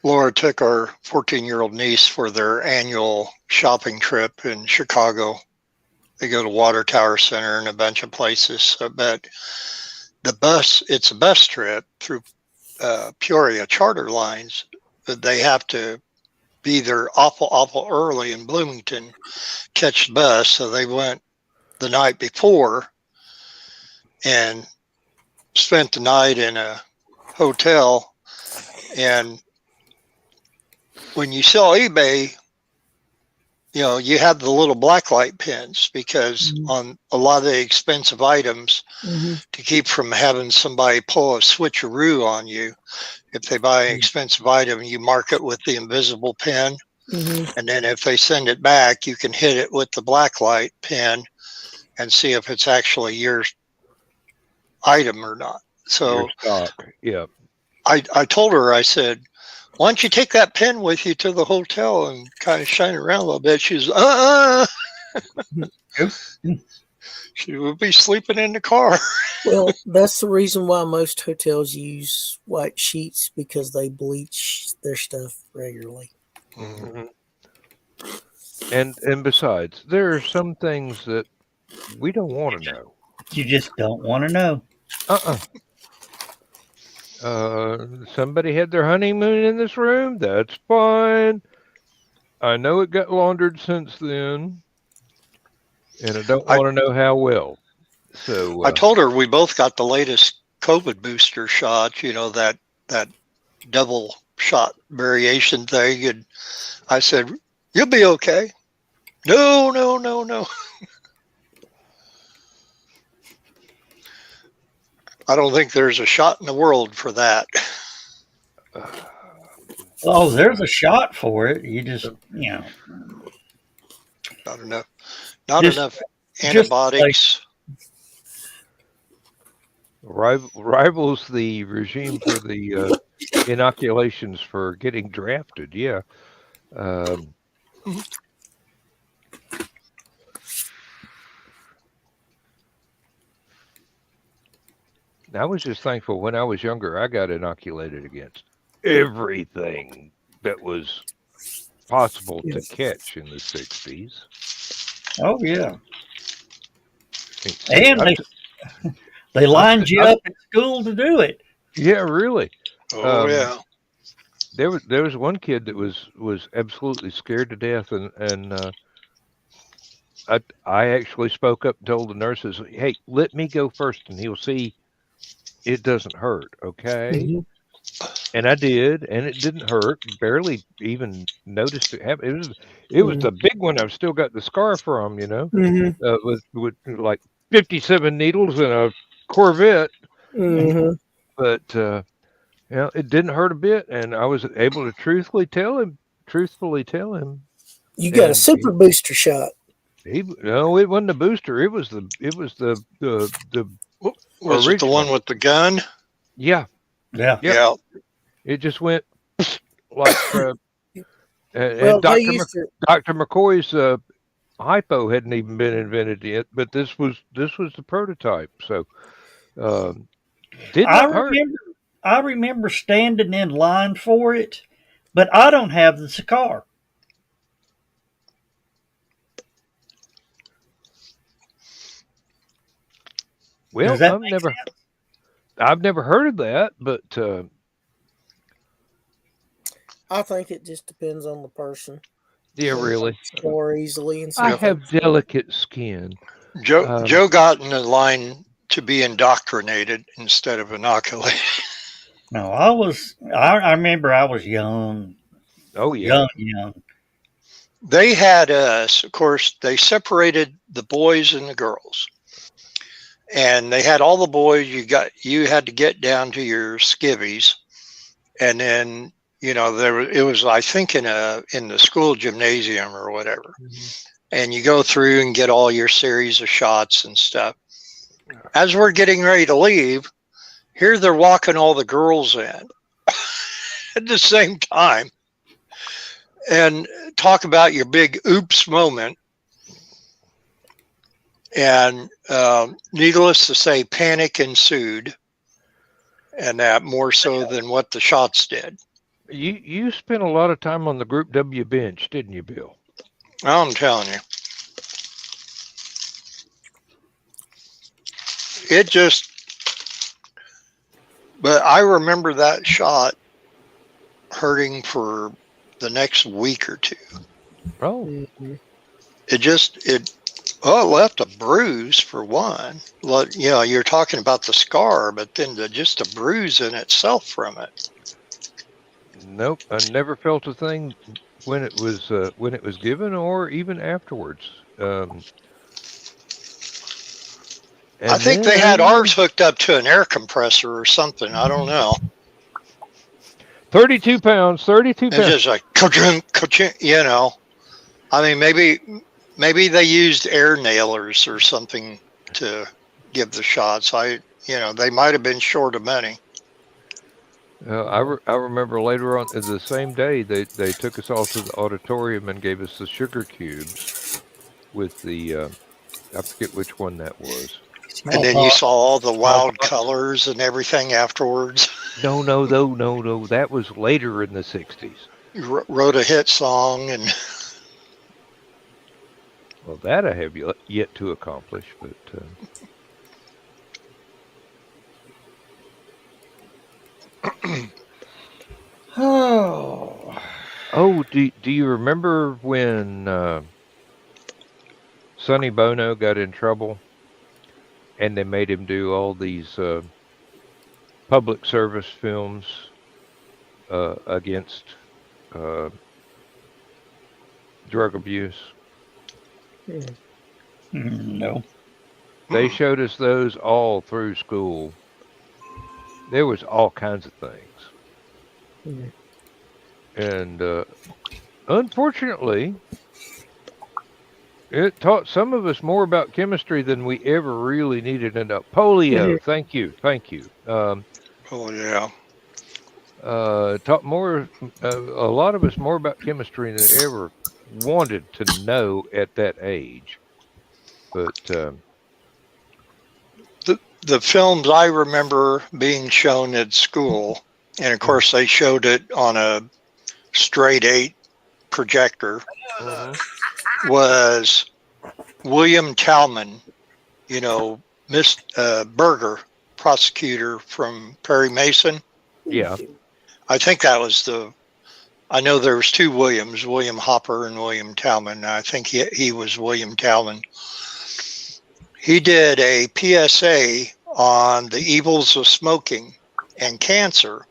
Laura took our 14-year-old niece for their annual shopping trip in Chicago. They go to Water Tower Center and a bunch of places. But it's a bus trip through Peoria charter lines. But they have to be there awful early in Bloomington, catch the bus. So they went the night before and spent the night in a hotel. And when you sell eBay, you have the little blacklight pins because on a lot of the expensive items, to keep from having somebody pull a switcheroo on you, if they buy an expensive item, you mark it with the invisible pin. And then if they send it back, you can hit it with the blacklight pin and see if it's actually your item or not. So Your stock, yeah. I told her, I said, why don't you take that pen with you to the hotel and kind of shine it around a little bit? She's, she would be sleeping in the car. Well, that's the reason why most hotels use white sheets because they bleach their stuff regularly. Mm-hmm. And besides, there are some things that we don't want to know. You just don't want to know. Somebody had their honeymoon in this room. That's fine. I know it got laundered since then, and I don't want to know how well. So I told her we both got the latest COVID booster shot. That double shot variation thing, and I said, "You'll be okay." No. I don't think there's a shot in the world for that. Oh, there's a shot for it. You just, Not enough. Not Just- enough antibiotics. rivals the regime for the inoculations for getting drafted. Yeah. I was just thankful when I was younger, I got inoculated against everything that was possible to catch in the 60s. oh yeah. And And they lined you up at school to do it. yeah, really. Oh yeah. There was one kid that was absolutely scared to death, and I actually spoke up and told the nurses, "Hey, let me go first, and he'll see it doesn't hurt, okay?" And I did, and it didn't hurt. Barely even noticed it happen. It was the big one. I've still got the scar from, with like 57 needles and a Corvette. But it didn't hurt a bit, and I was able to truthfully tell him. You got a super booster shot. No, it wasn't the booster. It was the Was it the original. one with the gun? Yeah. Yeah. Yep. Yeah. It just went like and Well, they Dr. used to. Dr. McCoy's hypo hadn't even been invented yet, but this was the prototype. So did I not hurt. remember standing in line for it, but I don't have the cigar. Well, Does that make sense? I've never heard of that, but I think it just depends on the person. yeah, Some really. folks score easily, and I some have folks don't. delicate skin. Joe got in the line to be indoctrinated instead of inoculated. No, I remember I was young, Oh yeah. young. They had us, of course, they separated the boys and the girls. And they had all the boys, you had to get down to your skivvies. And then, it was, I think, in the school gymnasium or whatever. And you go through and get all your series of shots and stuff. As we're getting ready to leave, here they're walking all the girls in at the same time. And talk about your big oops moment. And needless to say, panic ensued, and that more so than what the shots did. You spent a lot of time on the Group W bench, didn't you, Bill? I'm telling you. But I remember that shot hurting for the next week or two. Oh. Mhm. It left a bruise for one. You're talking about the scar, but then just a bruise in itself from it. Nope, I never felt a thing when it was given or even afterwards. I think they had ours hooked up to an air compressor or something. I don't know. 32 pounds. It's just like, ka-ching, I mean, maybe they used air nailers or something to give the shots. They might have been short of money. I remember later on the same day they took us all to the auditorium and gave us the sugar cubes with the I forget which one that was. And then you saw all the wild colors and everything afterwards. No. That was later in the 60s. Wrote a hit song and. Well, that I have yet to accomplish, but. Oh, do you remember when Sonny Bono got in trouble and they made him do all these public service films against drug abuse? No. They showed us those all through school. There was all kinds of things. And unfortunately, it taught some of us more about chemistry than we ever really needed to know. Polio, thank you. Oh, yeah. Taught a lot of us more about chemistry than we ever wanted to know at that age. But the films I remember being shown at school, and of course they showed it on a straight 8 projector, was William Talman, Miss Berger, prosecutor from Perry Mason. Yeah. I think that was I know there was 2 Williams, William Hopper and William Talman. I think he was William Talman. He did a PSA on the evils of smoking and cancer.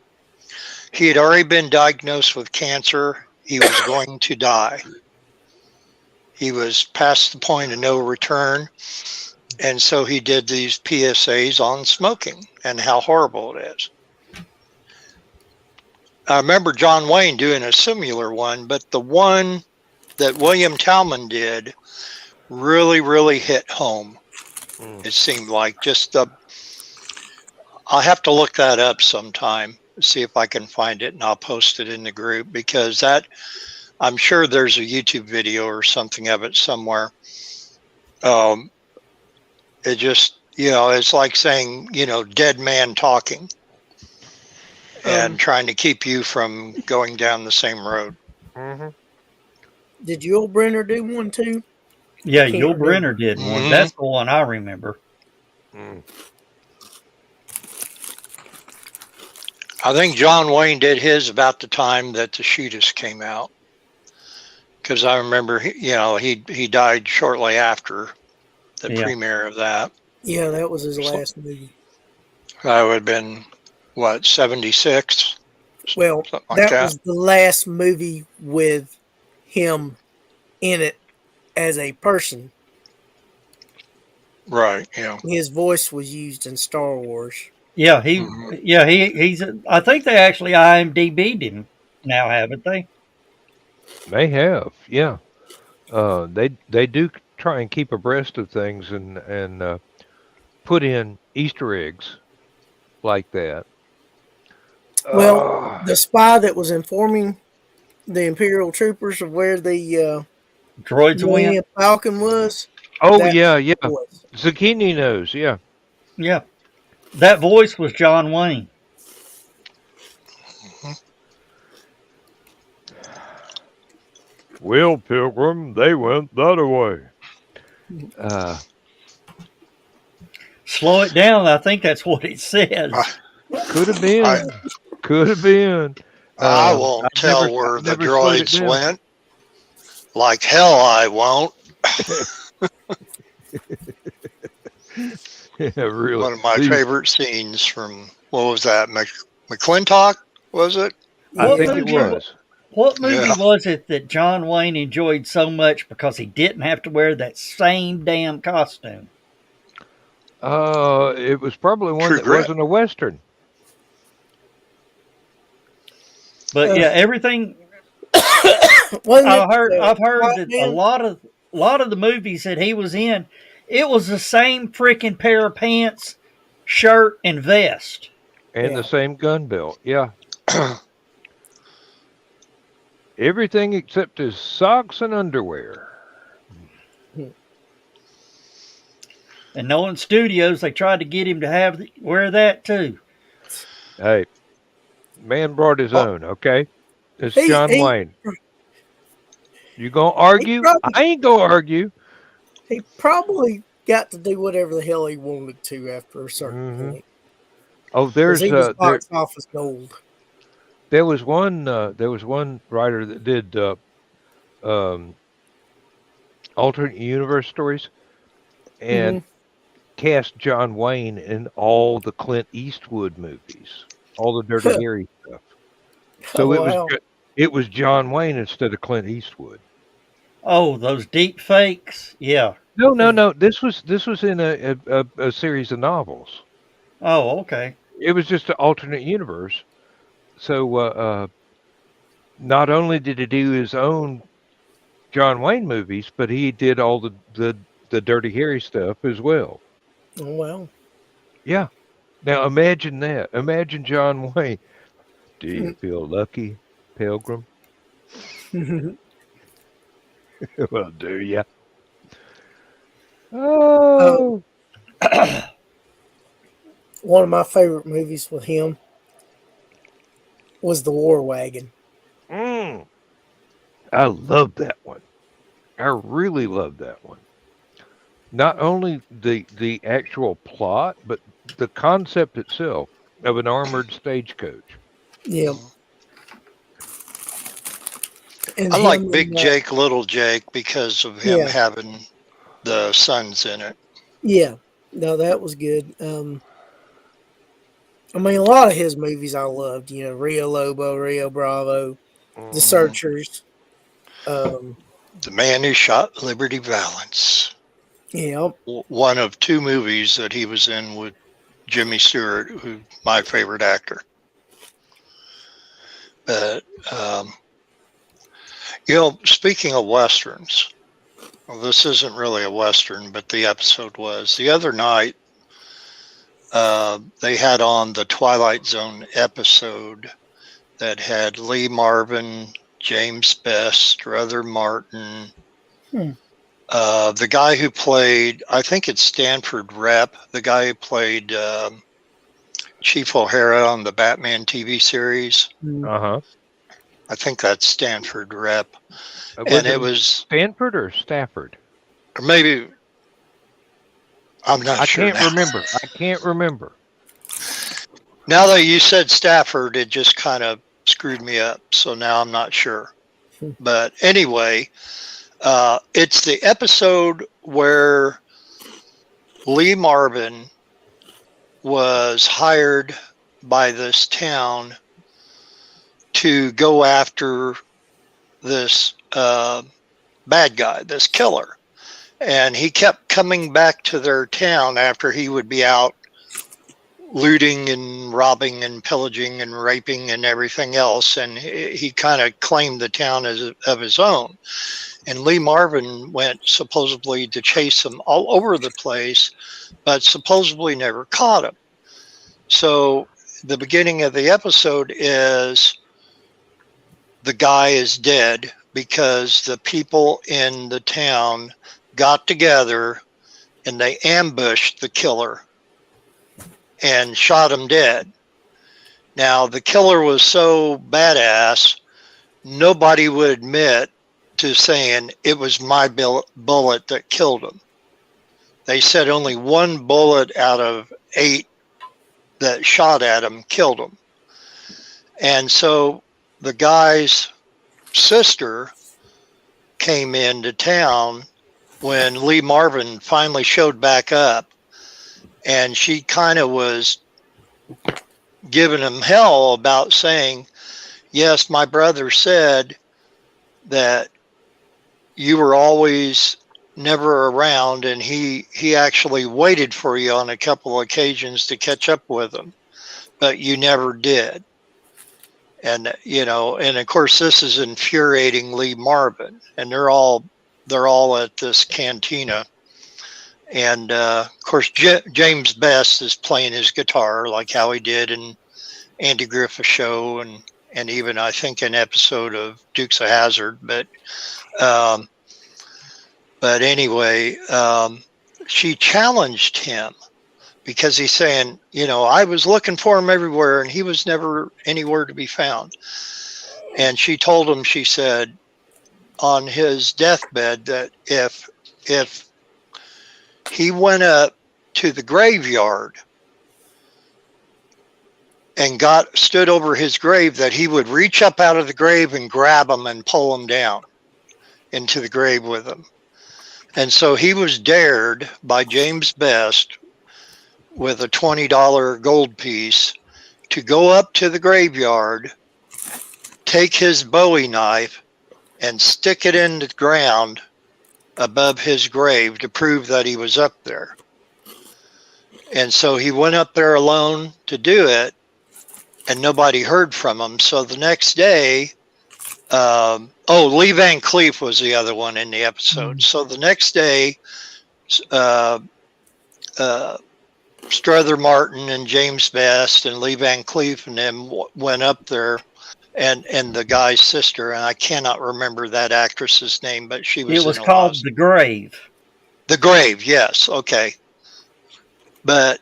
He had already been diagnosed with cancer. He was going to die. He was past the point of no return. And so he did these PSAs on smoking and how horrible it is. I remember John Wayne doing a similar one, but the one that William Talman did really, really hit home. It seemed like just the. I'll have to look that up sometime, see if I can find it, and I'll post it in the group because that. I'm sure there's a YouTube video or something of it somewhere. It just, it's like saying, dead man talking and trying to keep you from going down the same road. Mm-hmm. Did Yul Brynner do one too? Yeah, Can't Yul remember. Brynner did one. Mhm. That's the one I remember. Mm. I think John Wayne did his about the time that the Shootist came out. Because I remember, he died shortly after the Yeah. premiere of that. Yeah, that was his last movie. That would have been, 76? Well, Something like that. was the last movie with him in it as a person. Right, yeah. His voice was used in Star Wars. Yeah, Mhm. he's. I think they actually IMDb'd him now, haven't they? They have, yeah. They do try and keep abreast of things and put in Easter eggs like that. Well, the spy that was informing the Imperial troopers of where the Droids went. Millennium Falcon was. Oh that yeah, yeah. voice. Zucchini knows, yeah. Yeah, that voice was John Wayne. Well, Pilgrim, they went that way. Slow it down. I think that's what it says. Could have been. I- Could have been. I won't I've tell never- where I've the never slowed it droids down. went. Like hell, I won't. Yeah, really. One of my These- favorite scenes from, what was that, McClintock, was it? I What think it movie was. What movie Yeah. was it that John Wayne enjoyed so much because he didn't have to wear that same damn costume? It was probably one True that Grit. wasn't a Western. But yeah, everything Wasn't it I've heard White that Man? a lot of the movies that he was in, it was the same freaking pair of pants, shirt, and vest. And Yeah. the same gun belt, yeah. Everything except his socks and underwear. And knowing studios, they tried to get him to wear that too. Hey, man brought his own, okay? It's He- John he- Wayne. You gonna argue? probably- I ain't gonna argue. He probably got to do whatever the hell he wanted to after a certain Mhm. point. Oh, 'Cause there's he was box office gold. there was one writer that did alternate universe stories and cast John Wayne in all the Clint Eastwood movies, all the Dirty Harry stuff. So Wow. it was John Wayne instead of Clint Eastwood. Oh, those deep fakes. Yeah. No. This was in a series of novels. Oh, okay. It was just an alternate universe. So not only did he do his own John Wayne movies, but he did all the Dirty Harry stuff as well. Oh, well. Yeah. Now imagine that. Imagine John Wayne. Do you feel lucky, Pilgrim? Well, do ya? Oh. One of my favorite movies with him was The War Wagon. I love that one. I really love that one. Not only the actual plot, but the concept itself of an armored stagecoach. Yeah. And I like him Big and, Jake, Little Jake because of him Yeah. having the sons in it. Yeah. No, that was good. I mean, a lot of his movies I loved. Rio Lobo, Rio Bravo, The Searchers. The Man Who Shot Liberty Valance. Yeah. One of two movies that he was in with Jimmy Stewart, who's my favorite actor. But, speaking of Westerns, Well, this isn't really a Western, but the episode was. The other night, they had on the Twilight Zone episode that had Lee Marvin, James Best, Strother Martin, the guy who played, I think it's Stanford Rep, the guy who played Chief O'Hara on the Batman TV series. Uh-huh. I think that's Stanford Rep. And it was Stanford or Stafford? Or maybe, I'm not sure. I can't remember. Now that you said Stafford, it just kind of screwed me up. So now I'm not sure. But anyway, it's the episode where Lee Marvin was hired by this town to go after this bad guy, this killer. And he kept coming back to their town after he would be out looting and robbing and pillaging and raping and everything else. And he kind of claimed the town as of his own. And Lee Marvin went supposedly to chase him all over the place, but supposedly never caught him. So the beginning of the episode is the guy is dead because the people in the town got together and they ambushed the killer and shot him dead. Now, the killer was so badass, nobody would admit to saying it was my bullet that killed him. They said only one bullet out of 8 that shot at him killed him. And so the guy's sister came into town when Lee Marvin finally showed back up, and she kind of was giving him hell about saying, yes, my brother said that you were always never around, and he actually waited for you on a couple of occasions to catch up with him, but you never did. And, you know, and of course this is infuriating Lee Marvin, and they're all at this cantina. And of course, James Best is playing his guitar like how he did in Andy Griffith Show, and even I think an episode of Dukes of Hazzard. But anyway, she challenged him because he's saying, you know, I was looking for him everywhere and he was never anywhere to be found. And she told him, she said on his deathbed that if he went up to the graveyard and stood over his grave, that he would reach up out of the grave and grab him and pull him down into the grave with him. And so he was dared by James Best with a $20 gold piece to go up to the graveyard, take his Bowie knife and stick it in the ground above his grave to prove that he was up there. And so he went up there alone to do it, and nobody heard from him. So the next day, Lee Van Cleef was the other one in the episode. So the next day, Strother Martin and James Best and Lee Van Cleef and them went up there, and the guy's sister, and I cannot remember that actress's name, but she was. It was called The Grave. The Grave, yes, okay. And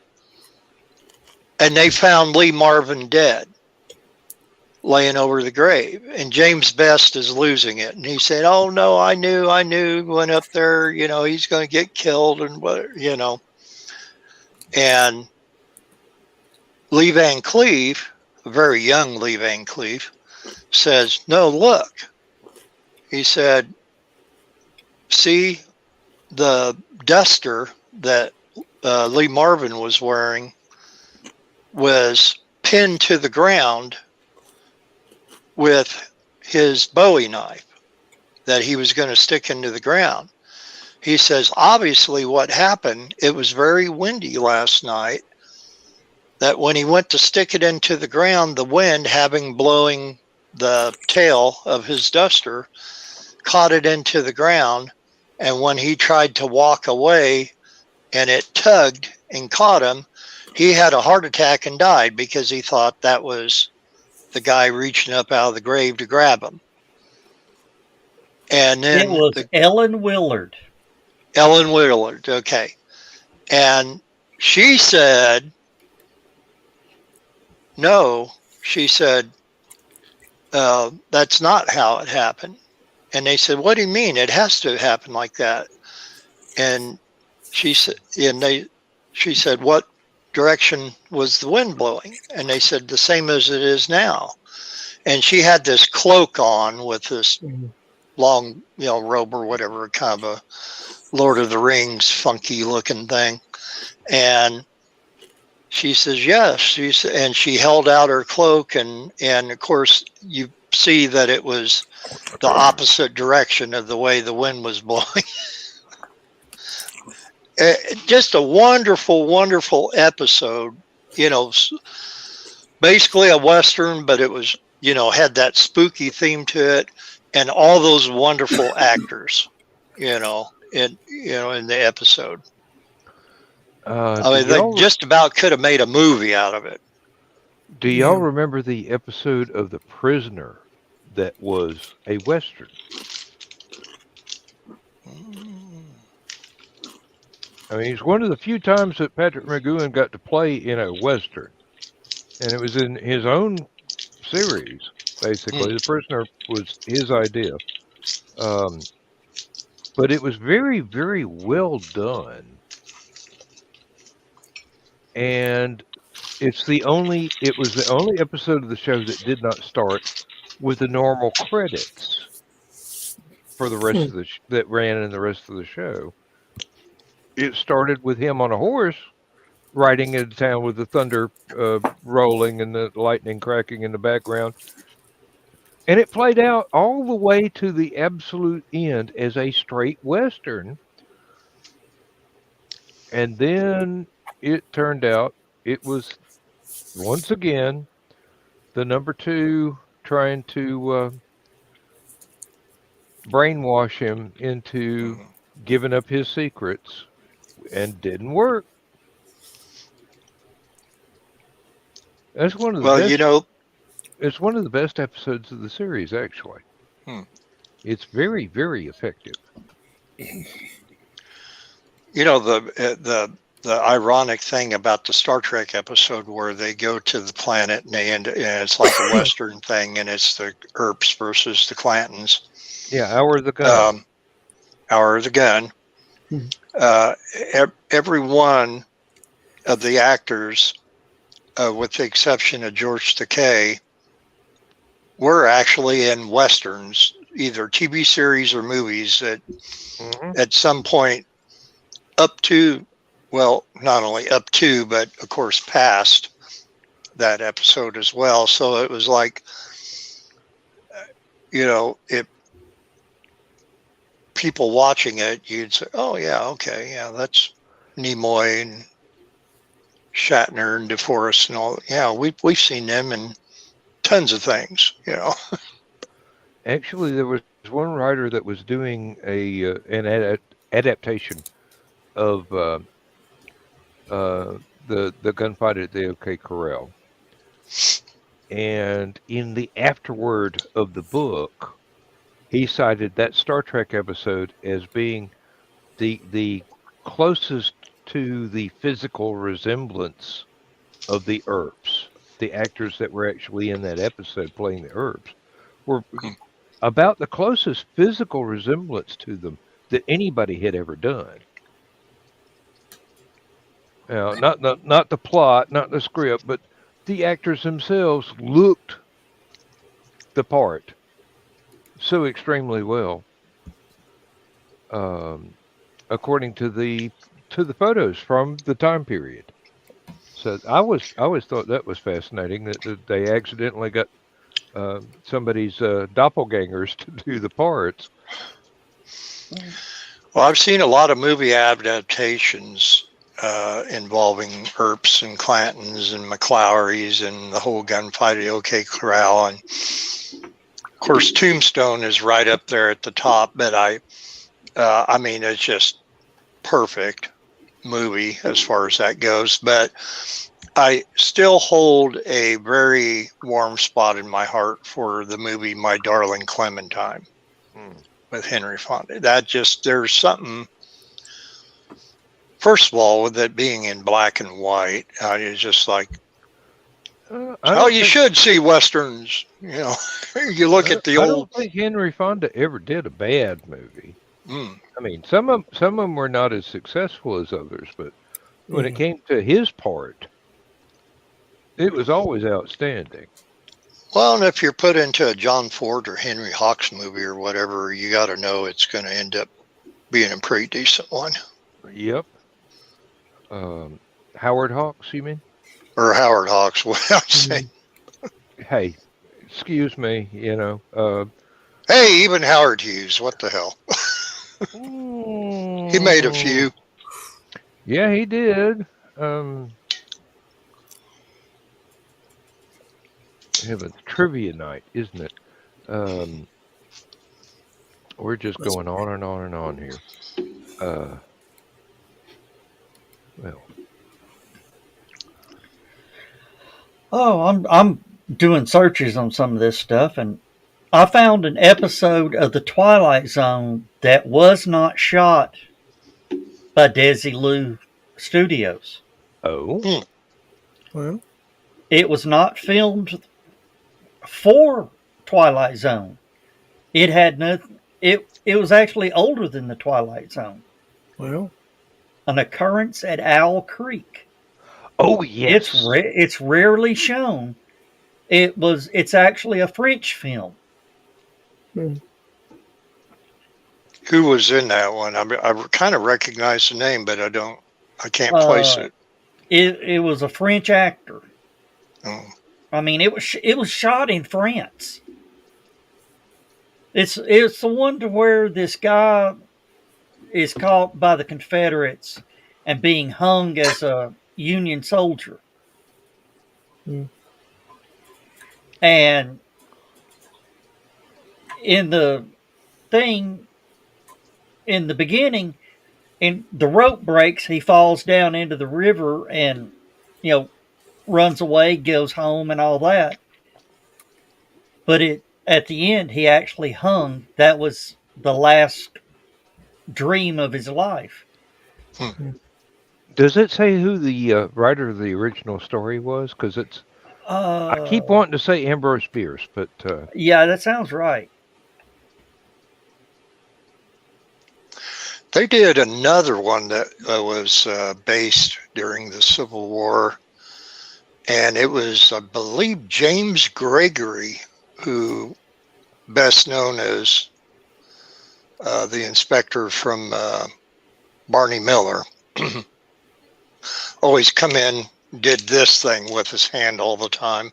they found Lee Marvin dead, laying over the grave, and James Best is losing it, and he said, "Oh no, I knew, went up there, you know, he's going to get killed," and what, you know. And Lee Van Cleef, a very young Lee Van Cleef, says, "No, look," he said, "see the duster that Lee Marvin was wearing was pinned to the ground with his Bowie knife that he was going to stick into the ground." He says, obviously what happened, it was very windy last night, that when he went to stick it into the ground, the wind, having blowing the tail of his duster, caught it into the ground And when he tried to walk away and it tugged and caught him, he had a heart attack and died because he thought that was the guy reaching up out of the grave to grab him. And then It was Ellen Willard. Ellen Willard, okay. And she said, no, she said, that's not how it happened. And they said, what do you mean? It has to happen like that. And she said, she said, what direction was the wind blowing? And they said, the same as it is now. And she had this cloak on with this long, robe or whatever, kind of a Lord of the Rings funky looking thing. And she says, yes. And she held out her cloak, and of course you see that it was the opposite direction of the way the wind was blowing. Just a wonderful, wonderful episode. Basically a Western, but it was, had that spooky theme to it, and all those wonderful actors, in the episode. They just about could have made a movie out of it. Do y'all remember the episode of The Prisoner that was a Western? I mean, it's one of the few times that Patrick McGoohan got to play in a Western. And it was in his own series, basically. The Prisoner was his idea. But it was very, very well done. And it was the only episode of the show that did not start with the normal credits for the rest of that ran in the rest of the show. It started with him on a horse riding into town with the thunder rolling and the lightning cracking in the background. And it played out all the way to the absolute end as a straight Western. And then it turned out it was, once again, the number two trying to brainwash him into giving up his secrets, and didn't work. That's one of the best, it's one of the best episodes of the series, actually. It's very, very effective. The ironic thing about the Star Trek episode where they go to the planet and it's like a Western thing, and it's the Earps versus the Clantons. Yeah, Hour of the Gun. Hour of the Gun. Every one of the actors, with the exception of George Takei, were actually in Westerns, either TV series or movies that at some point up to, well, not only up to, but of course past that episode as well. So it was like, people watching it, you'd say, oh yeah, okay, yeah, that's Nimoy and Shatner and DeForest and all. Yeah, we've seen them in tons of things, Actually, there was one writer that was doing an adaptation of the gunfight at the OK Corral, and in the afterword of the book, he cited that Star Trek episode as being the closest to the physical resemblance of the Earps. The actors that were actually in that episode playing the Earps were about the closest physical resemblance to them that anybody had ever done. Now, not the plot, not the script, but the actors themselves looked the part so extremely well, according to the photos from the time period. So I always thought that was fascinating that they accidentally got somebody's doppelgangers to do the parts. Well, I've seen a lot of movie adaptations involving Earps and Clantons and McClowrys and the whole gunfight at OK Corral, and of course Tombstone is right up there at the top. But I mean, it's just perfect movie as far as that goes. But I still hold a very warm spot in my heart for the movie My Darling Clementine with Henry Fonda. That just, there's something, first of all, with it being in black and white, it's just like, you should see Westerns. You know, you look at the I old. don't think Henry Fonda ever did a bad movie. Mm, I mean, some of them were not as successful as others, but when it came to his part, it was always outstanding. well, and if you're put into a John Ford or Henry Hawks movie or whatever, you got to know it's going to end up being a pretty decent one. Yep. Howard Hawks, you mean? Or Howard Hawks, what I'm saying. Hey, excuse me, you know. Hey, even Howard Hughes, what the hell? He made a few. Yeah, he did. Heavens, trivia night, isn't it? We're just going on and on and on here. Well. Oh, I'm doing searches on some of this stuff, and I found an episode of The Twilight Zone that was not shot by Desilu Studios. Oh. Well, It was not filmed for Twilight Zone. It had nothing. It was actually older than the Twilight Zone. well, An occurrence at Owl Creek. Oh yes. It's rarely shown. It's actually a French film. Who was in that one? I kind of recognize the name, but I can't place it. It was a French actor. Oh. I mean, it was shot in France. It's the one to where this guy is caught by the Confederates and being hung as a Union soldier. And in the thing, in the beginning, and the rope breaks, he falls down into the river and, runs away, goes home and all that. But at the end, he actually hung. That was the last dream of his life. Does it say who the writer of the original story was? Because I keep wanting to say Ambrose Bierce, but yeah, that sounds right. They did another one that was based during the Civil War, and it was, I believe, James Gregory, who best known as the inspector from Barney Miller, always come in, did this thing with his hand all the time.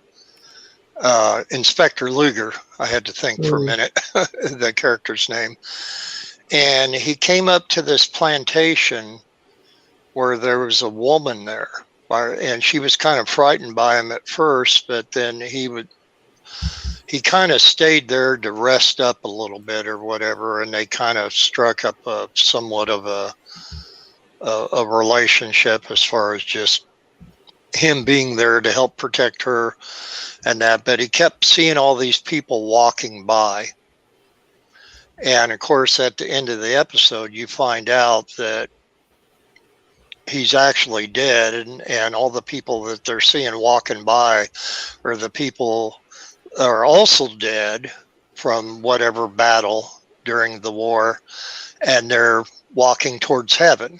Inspector Luger, I had to think for a minute, the character's name. And he came up to this plantation where there was a woman there, and she was kind of frightened by him at first, but then he kind of stayed there to rest up a little bit or whatever, and they kind of struck up somewhat of a relationship as far as just him being there to help protect her and that. But he kept seeing all these people walking by. And of course, at the end of the episode, you find out that he's actually dead, and all the people that they're seeing walking by are the people are also dead from whatever battle during the war, and they're walking towards heaven,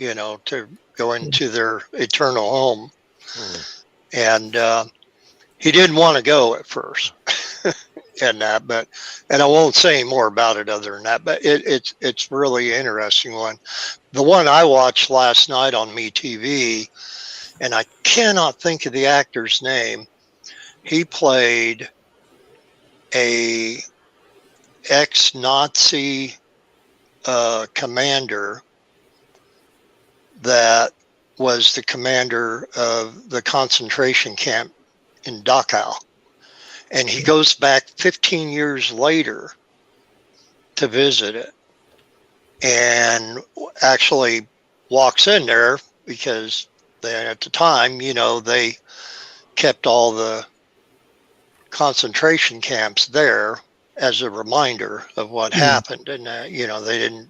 to go into their eternal home. And he didn't want to go at first. And I won't say any more about it other than that, but it's really interesting one. The one I watched last night on MeTV, and I cannot think of the actor's name. He played a ex-Nazi commander that was the commander of the concentration camp in Dachau. And he goes back 15 years later to visit it. and actually walks in there because then at the time, they kept all the concentration camps there as a reminder of what happened, and they didn't,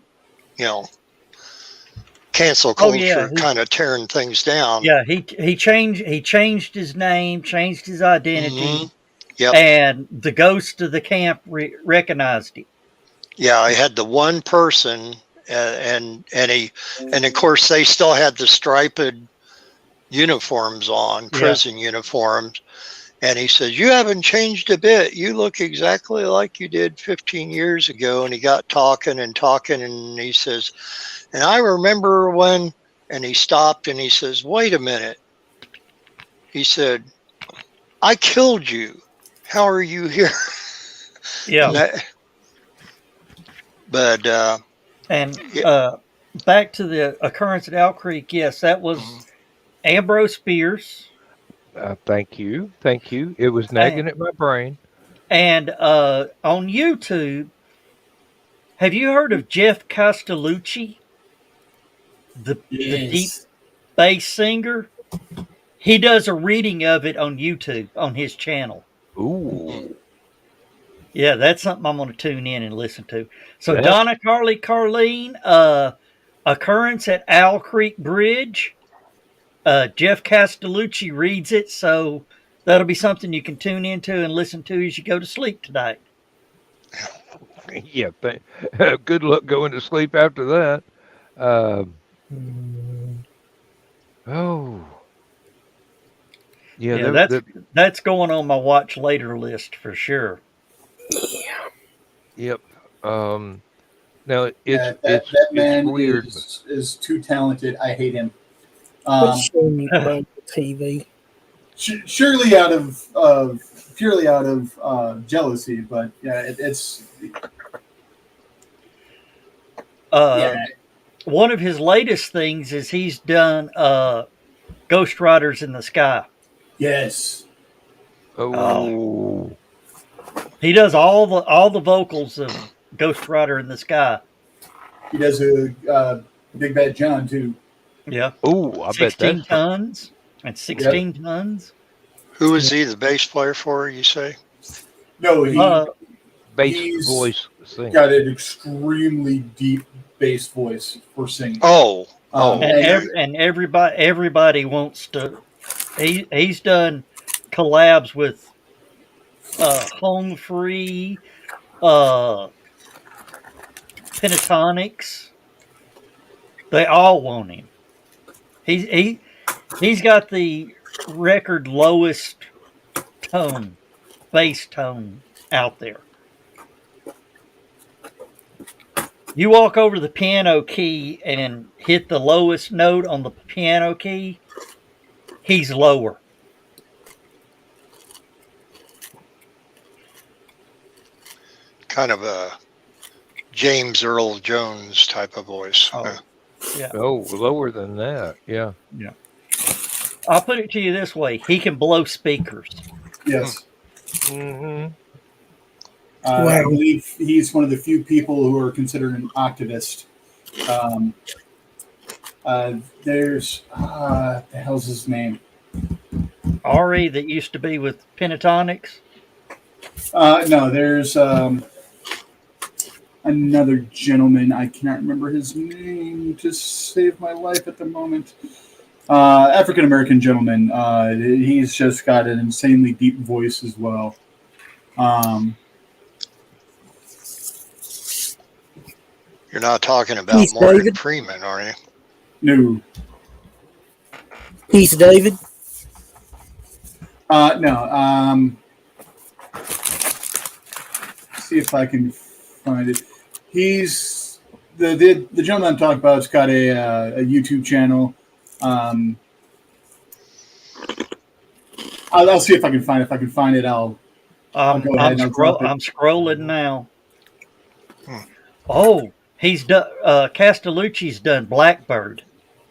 cancel Oh yeah, culture kind of tearing things down. yeah. He changed his name, changed his identity, Yep. and the ghost of the camp recognized him. Yeah, I had the one person, and of course they still had the striped uniforms on, prison uniforms. And he says, "You haven't changed a bit. You look exactly like you did 15 years ago." And he got talking, and he says, "And I remember when," and he stopped and he says, "Wait a minute." He said, "I killed you. How are you here?" Yeah. Back to the occurrence at Owl Creek. Yes, that was Ambrose Spears. Thank you. It was nagging at my brain. And on YouTube, have you heard of Jeff Castellucci, the deep bass singer? He does a reading of it on YouTube on his channel. Ooh. Yeah, that's something I'm going to tune in and listen to. So That's... Donna Carlene, occurrence at Owl Creek Bridge. Jeff Castellucci reads it, so that'll be something you can tune into and listen to as you go to sleep tonight. Yeah, good luck going to sleep after that. That's going on my watch later list for sure. Yep. Now that man weird. Is too talented. I hate him. TV. Surely out of purely out of jealousy, but yeah, it's. One of his latest things is he's done Ghost Riders in the Sky. Yes. Oh. He does all the vocals of Ghost Rider in the Sky. He does a Big Bad John too. Yeah. Oh, I bet 16 tons and 16 tons. Who is he the bass player for, you say? No, bass voice singer. Got an extremely deep bass voice for singing. And everybody wants to. He's done collabs with Home Free, Pentatonics. They all want him. He's got the record lowest bass tone out there. You walk over to the piano key and hit the lowest note on the piano key, he's lower. Kind of a James Earl Jones type of voice. Yeah. Oh, lower than that. Yeah. Yeah. I'll put it to you this way: he can blow speakers. Yes. Mm-hmm. I believe he's one of the few people who are considered an octavist. There's the hell's his name? Ari, that used to be with Pentatonics. No, there's another gentleman. I cannot remember his name to save my life at the moment. African American gentleman. He's just got an insanely deep voice as well. You're not talking about Morgan David Freeman, are you? No. Heath David? No. See if I can find it. He's the gentleman I'm talking about. Has got a YouTube channel. I'll see if I can find it. If I can find it, I'll go ahead. I'm scrolling now. Oh, he's done. Castellucci's done Blackbird,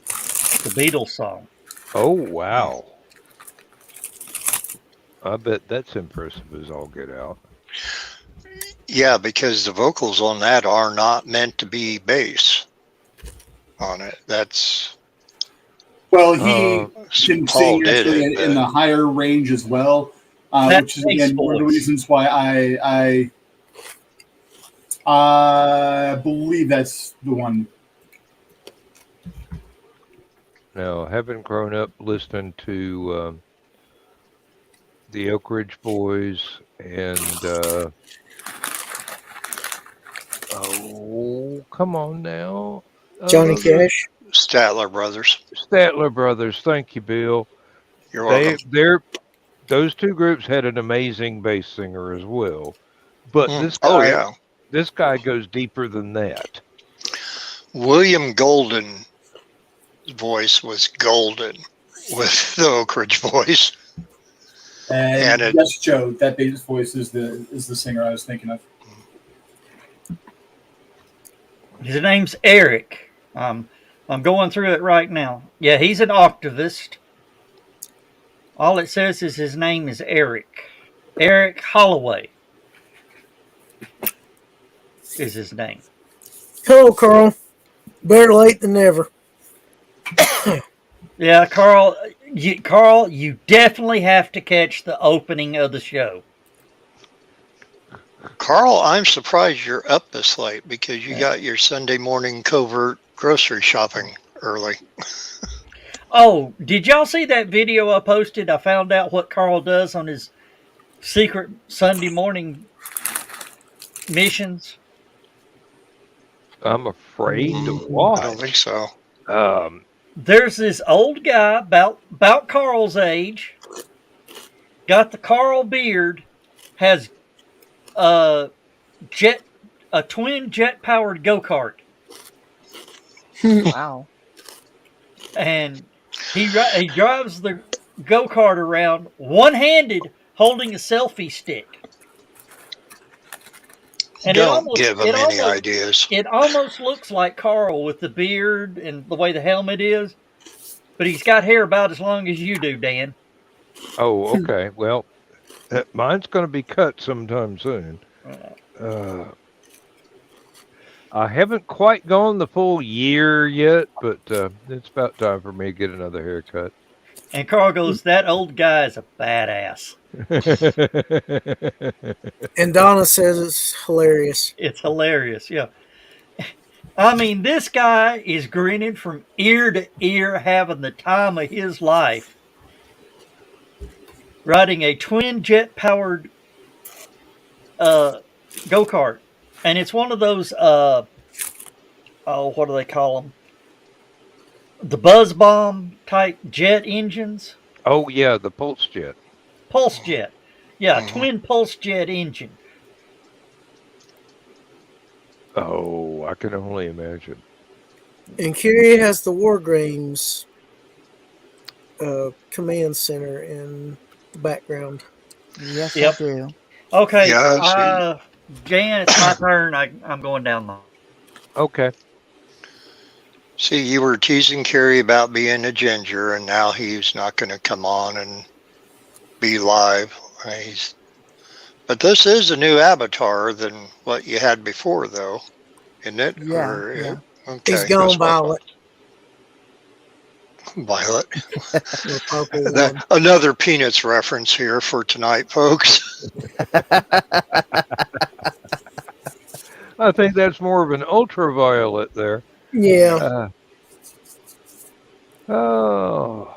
the Beatles song. Oh wow! I bet that's impressive as all get out. Yeah, because the vocals on that are not meant to be bass on it. That's Well, he can Paul sing did actually it, in the but higher range as well, That's which is bass again one of the voice. reasons why I believe that's the one. Now, having grown up listening to the Oak Ridge Boys and oh, come on now, Johnny the Cash. Statler Brothers. Statler Brothers. Thank you, Bill. You're welcome. Those two groups had an amazing bass singer as well, but Oh yeah, this guy goes deeper than that. William Golden's voice was golden with the Oak Ridge Boys. And yes, Joe, that bass voice is the singer I was thinking of. His name's Eric. I'm going through it right now. Yeah, he's an octavist. All it says is his name is Eric. Eric Holloway is his name. Hello, Carl. Better late than never. Yeah, Carl, you definitely have to catch the opening of the show. Carl, I'm surprised you're up this late because you got your Sunday morning covert grocery shopping early. Oh, did y'all see that video I posted? I found out what Carl does on his secret Sunday morning missions. I'm afraid to watch. I don't think so. There's this old guy about Carl's age, got the Carl beard, has a twin jet powered go-kart. Wow. And he drives the go-kart around one-handed holding a selfie stick. And Don't give him any ideas. It almost looks like Carl with the beard and the way the helmet is, but he's got hair about as long as you do, Dan. Oh, okay. Well, mine's going to be cut sometime soon. I haven't quite gone the full year yet, but it's about time for me to get another haircut. And Carl goes, that old guy is a badass. And Donna says it's hilarious. It's hilarious, yeah. I mean, this guy is grinning from ear to ear, having the time of his life, riding a twin jet powered go-kart. And it's one of those, what do they call them? The buzz bomb type jet engines. Oh, yeah, the pulse jet. Pulse jet. Yeah, twin pulse jet engine. Oh, I can only imagine. And Curie has the War Games command center in the background. Yes, Yep. I do. Okay, Yeah, Jan, it's my turn. I'm going down the... Okay. See, you were teasing Kerry about being a ginger, and now he's not going to come on and be live. But this is a new avatar than what you had before, though, isn't it? Yeah, yeah. Okay, He's gone Violet. Violet. The purple one. Another Peanuts reference here for tonight, folks. I think that's more of an ultraviolet there. Yeah. Oh,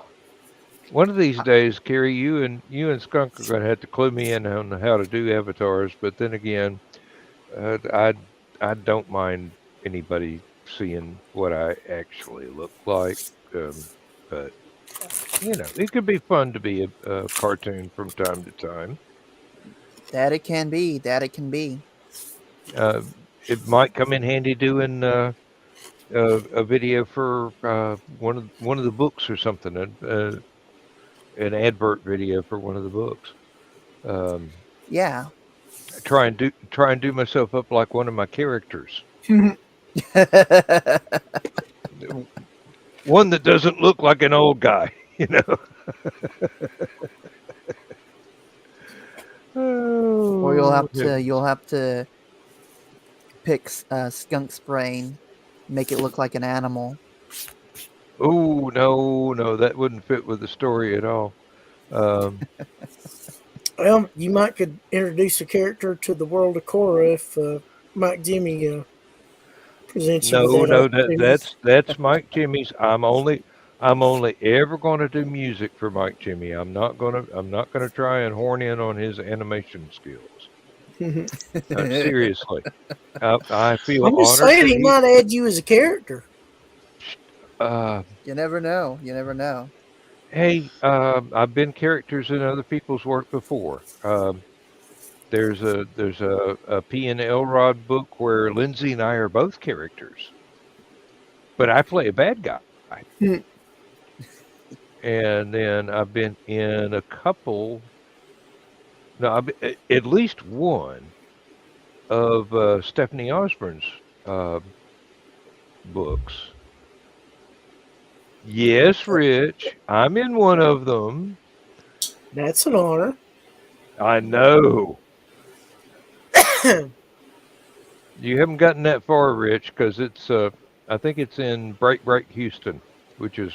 one of these days, Kerry, you and Skunk are going to have to clue me in on how to do avatars. But then again, I don't mind anybody seeing what I actually look like. But you know, it could be fun to be a cartoon from time to time. That it can be. That it can be. It might come in handy doing a video for one of the books or something, an advert video for one of the books. Yeah. Try and do myself up like one of my characters. One that doesn't look like an old guy, you know. Or you'll have to pick skunk's brain, make it look like an animal. Oh no, that wouldn't fit with the story at all. Um, Well, you might could introduce a character to the world of Korra if Mike Jimmy presents you with no, that no, opportunity. that's Mike Jimmy's. I'm only ever going to do music for Mike Jimmy. I'm not gonna try and horn in on his animation skills. Seriously, I feel I'm just honored saying that he he. might add you as a character. Uh, You never know. You never know. hey, I've been characters in other people's work before. There's a P and Elrod book where Lindsay and I are both characters, but I play a bad guy. Hmm. And then I've been in a couple. No, at least one of Stephanie Osborne's uh, books. Yes, Rich, I'm in one of them. That's an honor. I know. You haven't gotten that far, Rich, because I think it's in Break Houston, which is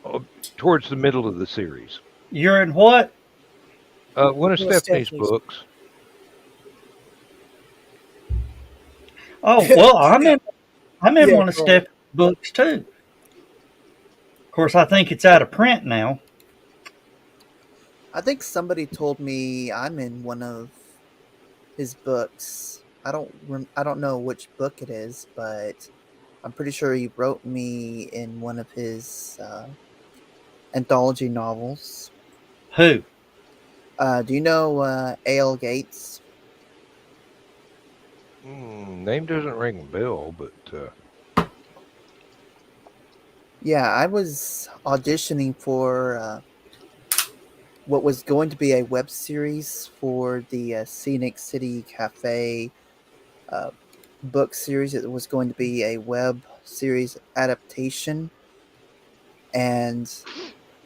uh, towards the middle of the series. You're in what? One of Well, Stephanie's Stephanie's. books. Oh well, I'm in Yeah, one of right. Steph's books too. Of course, I think it's out of print now. I think somebody told me I'm in one of his books. I don't know which book it is, but I'm pretty sure he wrote me in one of his anthology novels. Who? Do you know A.L. Gates? Name doesn't ring a bell, but Yeah, I was auditioning for what was going to be a web series for the Scenic City Cafe uh, book series. It was going to be a web series adaptation, and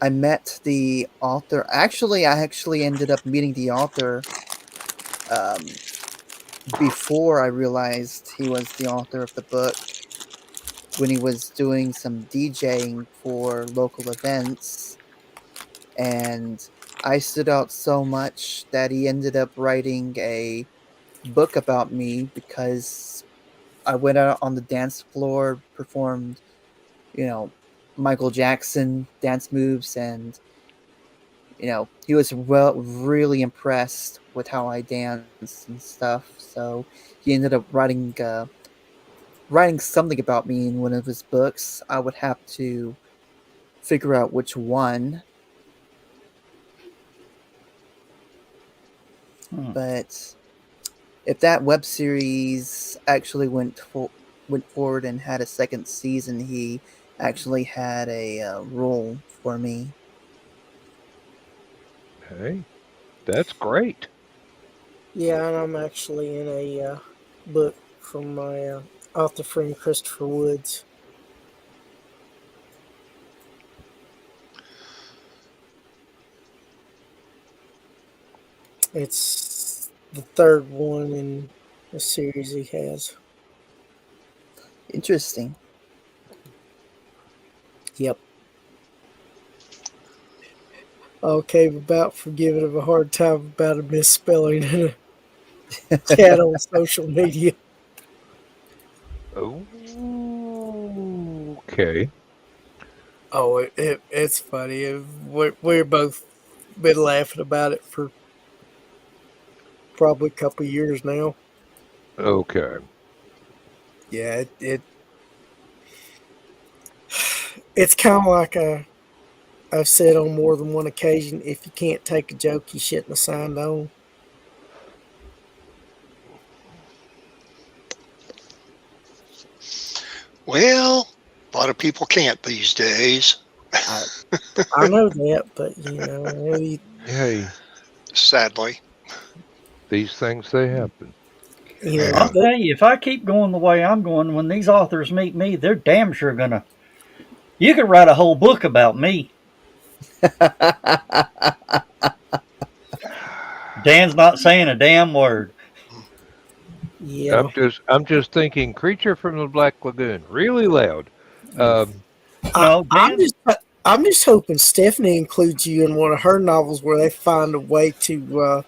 I met the author. Actually, I actually ended up meeting the author um, before I realized he was the author of the book when he was doing some DJing for local events. And I stood out so much that he ended up writing a book about me because I went out on the dance floor, performed, you know, Michael Jackson dance moves, and he was really impressed with how I danced and stuff. So he ended up writing something about me in one of his books. I would have to figure out which one, but if that web series actually went forward and had a second season, he actually had a role for me. hey, that's great. Yeah, and I'm actually in a book from my author friend Christopher Woods. It's the third one in the series he has. Interesting. Yep. Okay, about for giving him a hard time about a misspelling in a chat on social media. Oh, okay. Oh, it's funny. We're both been laughing about it for probably a couple of years now. Okay. Yeah, it's kind of like I've said on more than one occasion. If you can't take a joke, you shouldn't have signed on. Well, a lot of people can't these days. I know that, but Hey, Sadly. these things they happen. I'll tell you, if I keep going the way I'm going, when these authors meet me, they're damn sure gonna. You could write a whole book about me. Dan's not saying a damn word. Yeah. I'm just thinking creature from the Black Lagoon, really loud. Um, No, I'm Dan. just hoping Stephanie includes you in one of her novels where they find a way to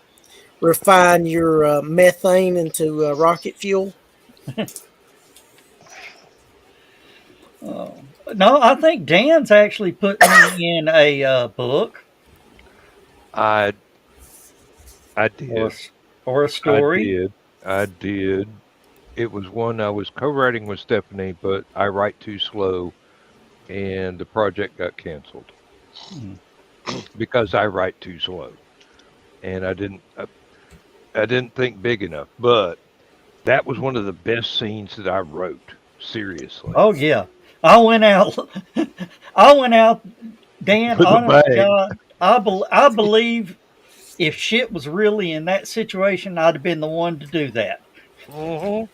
refine your methane into rocket fuel. Oh. No, I think Dan's actually put me in a book I I or did. or a I story. did. I did. It was one I was co-writing with Stephanie, but I write too slow, and the project got canceled Mm. because I write too slow, and I didn't think big enough. But that was one of the best scenes that I wrote. Seriously, Oh yeah, I went out. I went out. Dan, with a honest to bag. God, I believe if shit was really in that situation, I'd have been the one to do that. Hmm.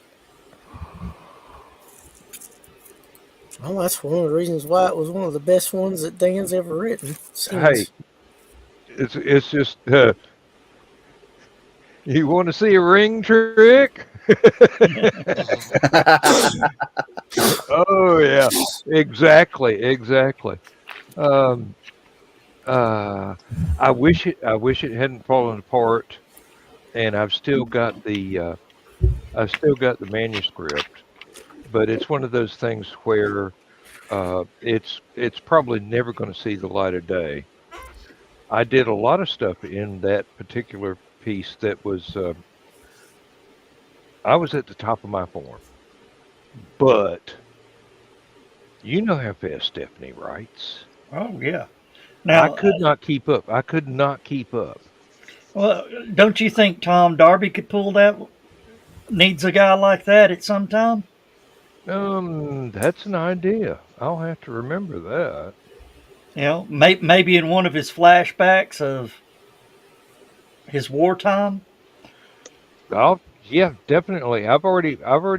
Well, that's one of the reasons why it was one of the best ones that Dan's ever written. Hey, Scenes. it's just you want to see a ring trick? Oh yeah, exactly, exactly. Um, uh, I wish it hadn't fallen apart, and I've still got the manuscript, but it's one of those things where it's probably never going to see the light of day. I did a lot of stuff in that particular piece that was I was at the top of my form, but you know how fast Stephanie writes. Oh yeah. I Now, could not keep up. I could not keep up. well, don't you think Tom Darby could pull that? Needs a guy like that at some time. That's an idea. I'll have to remember that. You know, maybe in one of his flashbacks of his wartime. Yeah, definitely. I've already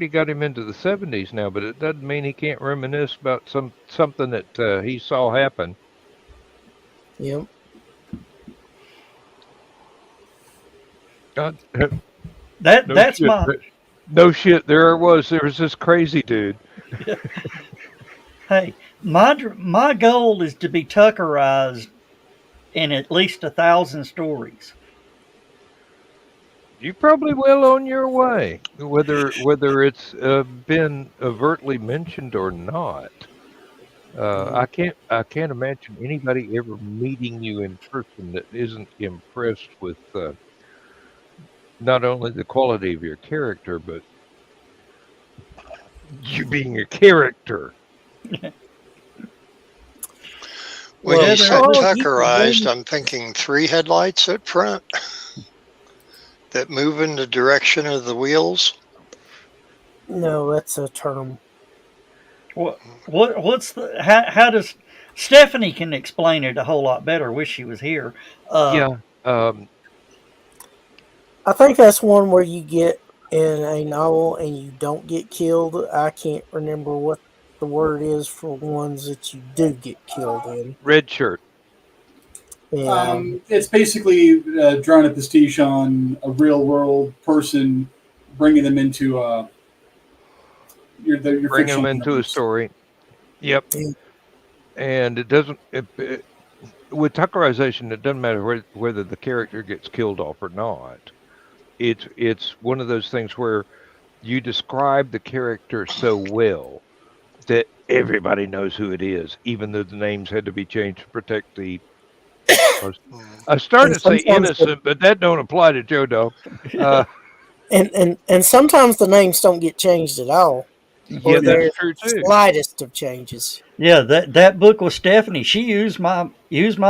got him into the 70s now, but it doesn't mean he can't reminisce about something that he saw happen. Yep. God, no That's shit. my No shit. There it was. There was this crazy dude. hey. My goal is to be Tuckerized in at least 1,000 stories. You probably will on your way, whether it's been overtly mentioned or not. I can't imagine anybody ever meeting you in person that isn't impressed with not only the quality of your character, but you being a character. When Well, Yeah, you there. said Carl, you can tuckerized, bring. I'm thinking three headlights at front that move in the direction of the wheels. No, that's a term. What's the how does Stephanie can explain it a whole lot better. Wish she was here. Uh, Yeah. Um, I think that's one where you get in a novel and you don't get killed. I can't remember what the word is for ones that you do get killed in. red shirt. Yeah. It's basically drawing a pastiche on a real world person, bringing them into your Bring them fictional into a universe. story. Yep. Yeah. And it doesn't. With Tuckerization, it doesn't matter whether the character gets killed off or not. It's one of those things where you describe the character so well that everybody knows who it is, even though the names had to be changed to protect the. I was- Mm. I started And to say sometimes the innocent, but that don't apply to Joe Dog. Uh, and sometimes the names don't get changed at all, yeah, or that's they're true too. slightest of changes. yeah, that book with Stephanie. She used my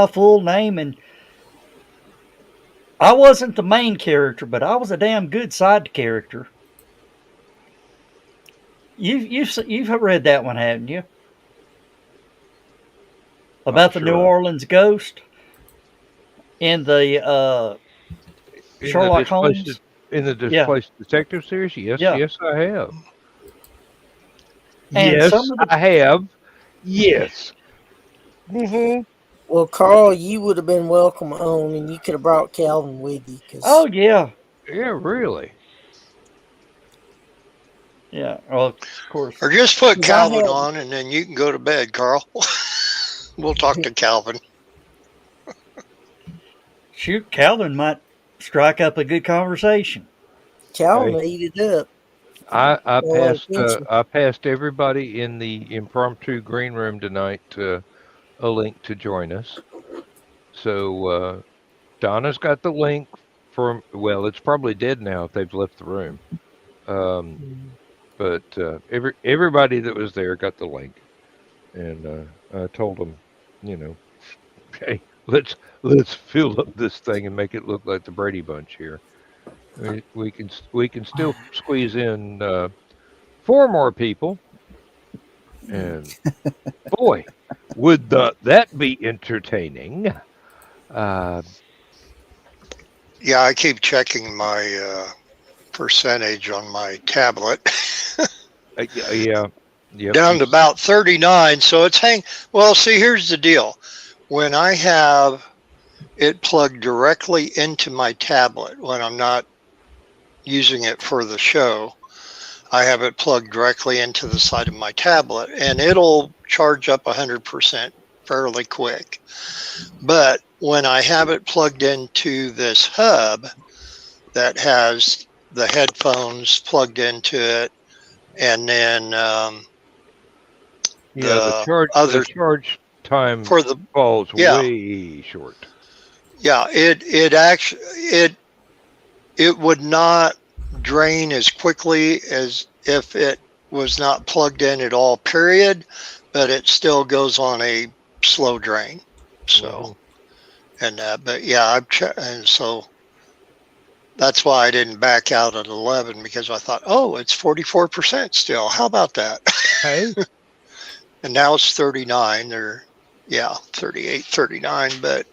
full name, and I wasn't the main character, but I was a damn good side character. You've read that one, haven't you? I'm About the New sure. Orleans ghost in the In the Sherlock displaced Holmes. in the Yeah, displaced detective series, yes, yeah, yes, I have. and some Yes, of the I have. Yes. Hmm. Well, Carl, you would have been welcome on, and you could have brought Calvin with you, oh because yeah, Yeah, really. Yeah. Well, of course. Or just put 'Cause I Calvin had- on, and then you can go to bed, Carl. We'll talk to Calvin. Shoot, Calvin might strike up a good conversation. Calvin Hey, ate it up. I Well, passed attention. I passed everybody in the impromptu green room tonight a link to join us. So Donna's got the link for, well, it's probably dead now if they've left the room. Um, but everybody that was there got the link, and I told them, you know, hey, let's fill up this thing and make it look like the Brady Bunch here. We can still squeeze in 4 more people, and boy, would that be entertaining? Uh, Yeah, I keep checking my percentage on my tablet. yeah, yep. Down to about 39. So it's Well, see, here's the deal. When I have it plugged directly into my tablet, when I'm not using it for the show, I have it plugged directly into the side of my tablet, and it'll charge up 100% fairly quick. But when I have it plugged into this hub that has the headphones plugged into it, and then The other charge time for the falls yeah way short. yeah it would not drain as quickly as if it was not plugged in at all, period, but it still goes on a slow drain. So but yeah, I've checked, and so that's why I didn't back out at 11, because I thought, oh, it's 44% still. How about that? Hey, And now it's 39 or 38, 39, but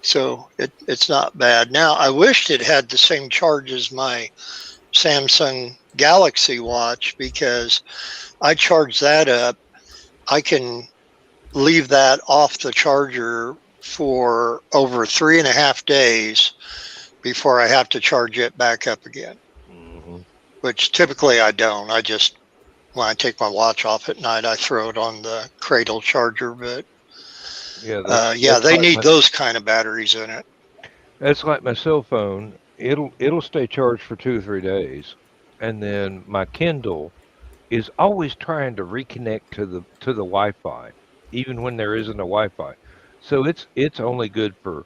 so it's not bad. Now I wished it had the same charge as my Samsung Galaxy watch, because I charge that up. I can leave that off the charger for over 3.5 days before I have to charge it back up again, which typically I don't. I just, when I take my watch off at night, I throw it on the cradle charger. But that's they like need those kind of batteries in it. that's like my cell phone. It'll stay charged for 2 or 3 days, and then my Kindle is always trying to reconnect to the Wi-Fi, even when there isn't a Wi-Fi. So it's only good for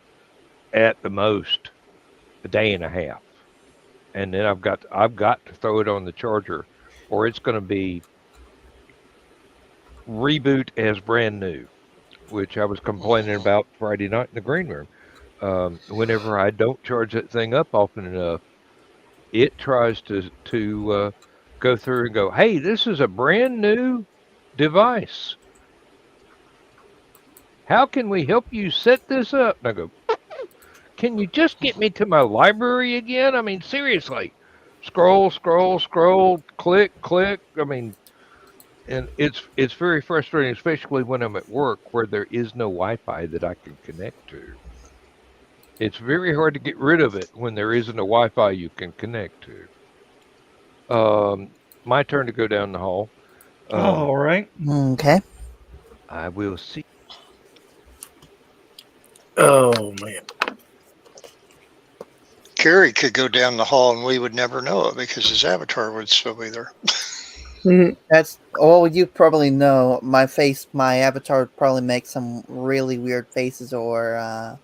at the most a day and a half, and then I've got to throw it on the charger, or it's going to be reboot as brand new, which I was complaining about Friday night in the green room. Whenever I don't charge that thing up often enough, it tries to go through and go, "Hey, this is a brand new device. How can we help you set this up?" And I go, "Can you just get me to my library again? I mean, seriously, scroll, scroll, scroll, click, click. I mean." And it's very frustrating, especially when I'm at work where there is no Wi-Fi that I can connect to. It's very hard to get rid of it when there isn't a Wi-Fi you can connect to. My turn to go down the hall. All right. Okay. I will see. Oh man. Kerry could go down the hall and we would never know it because his avatar would still be there. That's you probably know. My avatar would probably make some really weird faces or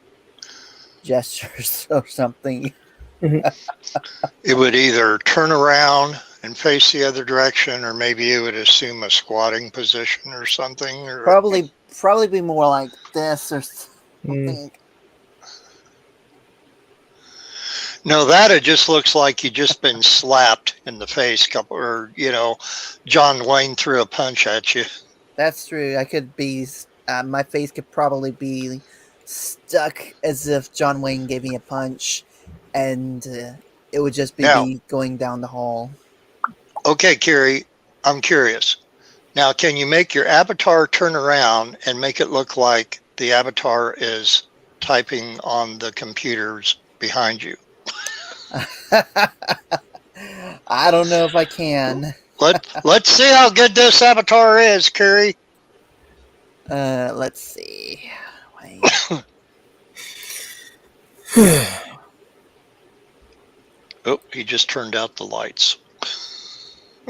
gestures or something. It would either turn around and face the other direction, or maybe it would assume a squatting position or something. Or Probably be more like this or something. no, that it just looks like you just been slapped in the face, or John Wayne threw a punch at you. That's true. I could be. My face could probably be stuck as if John Wayne gave me a punch, and it would just be Now, me going down the hall. okay, Kerry, I'm curious. Now, can you make your avatar turn around and make it look like the avatar is typing on the computers behind you? I don't know if I can. Let's see how good this avatar is, Carrie. Let's see. Wait. Oh, he just turned out the lights.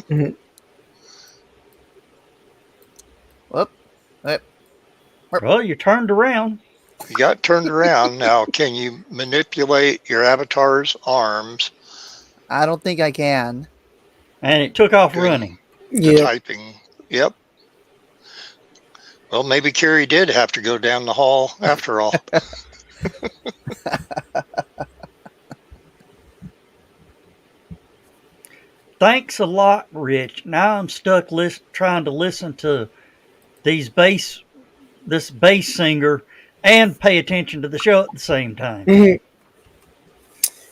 Whoop. Well, you turned around. You got turned around. Now, can you manipulate your avatar's arms? I don't think I can. And it took off Good. running. The Yeah. typing. Yep. Well, maybe Carrie did have to go down the hall after all. Thanks a lot, Rich. Now I'm stuck trying to listen to this bass singer and pay attention to the show at the same time.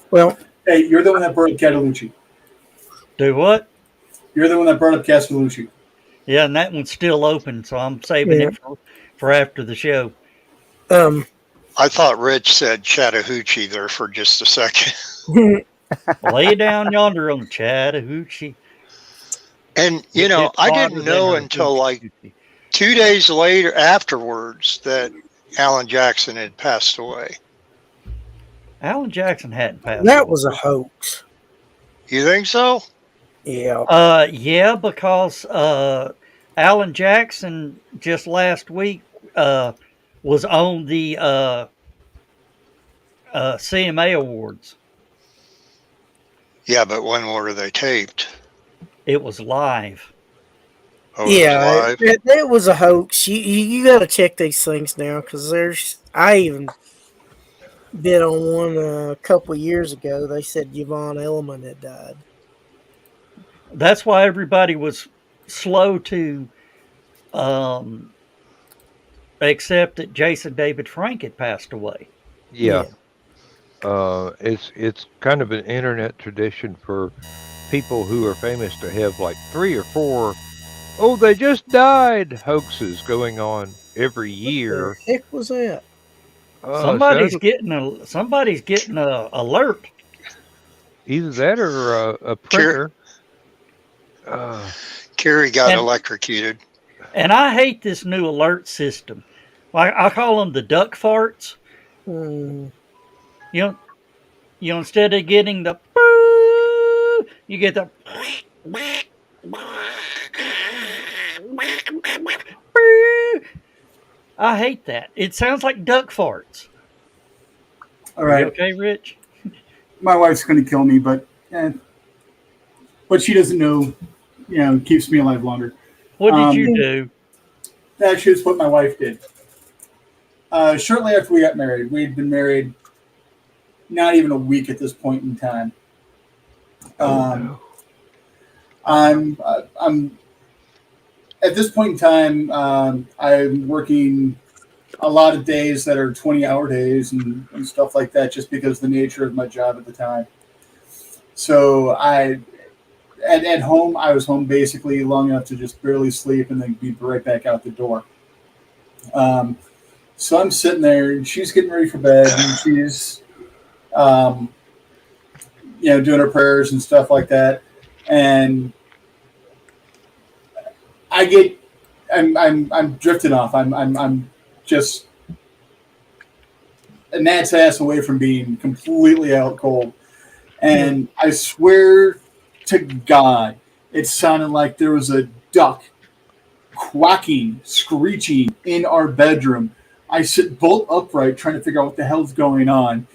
Well, Hey, you're the one that brought up Catalucci. Do what? You're the one that brought up Catalucci. Yeah, and that one's still open, so I'm saving it for after the show. I thought Rich said Chattahoochee there for just a second. Lay down yonder on Chattahoochee. And, you know, It's I hotter didn't than know a until like hoochie. 2 days later afterwards that Alan Jackson had passed away. Alan Jackson hadn't passed that away. was a hoax. You think so? Yeah. Yeah, because Alan Jackson just last week was on the CMA Awards. Yeah, but when were they taped? It was live. Oh, it Yeah, was live? it was a hoax. You got to check these things now because I even been on one a couple of years ago. They said Yvonne Elliman had died. That's why everybody was slow to accept that Jason David Frank had passed away. Yeah. It's kind of an internet tradition for people who are famous to have like 3 or 4, oh, they just died hoaxes going on every year. What the heck was that? Somebody's getting a alert. Either that or a printer. Carrie got And- electrocuted. And I hate this new alert system. I call them the duck farts. Hmm. You know, instead of getting the boo, you get the boo. I hate that. It sounds like duck farts. All You right. okay, Rich? My wife's going to kill me, but what she doesn't know, keeps me alive longer. What did you do? Actually, it's what my wife did. Shortly after we got married, we'd been married not even a week at this point in time. I'm at this point in time, I'm working a lot of days that are 20-hour days and stuff like that, just because of the nature of my job at the time. So at home, I was home basically long enough to just barely sleep and then be right back out the door. So I'm sitting there and she's getting ready for bed and she's, doing her prayers and stuff like that. And I'm drifting off. I'm just a gnat's ass away from being completely out cold. And I swear to God, it sounded like there was a duck quacking, screeching in our bedroom. I sit bolt upright trying to figure out what the hell's going on.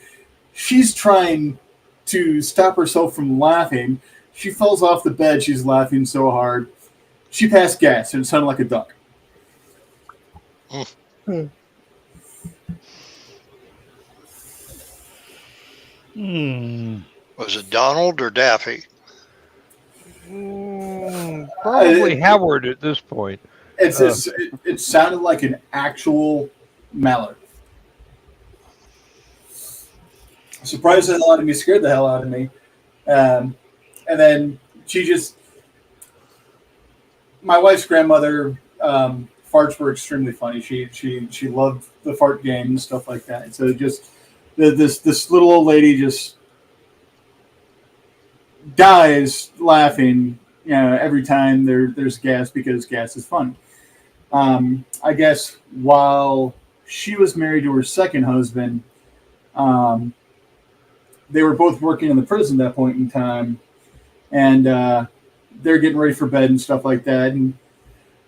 She's trying to stop herself from laughing. She falls off the bed. She's laughing so hard. She passed gas, and it sounded like a duck. Was it Donald or Daffy? Probably Howard at this point. It sounded like an actual mallard. Surprised the hell out of me, scared the hell out of me. And then my wife's grandmother, farts were extremely funny. She loved the fart game and stuff like that. So just this little old lady just dies laughing every time there's gas because gas is fun. I guess while she was married to her second husband, they were both working in the prison at that point in time, and they're getting ready for bed and stuff like that. And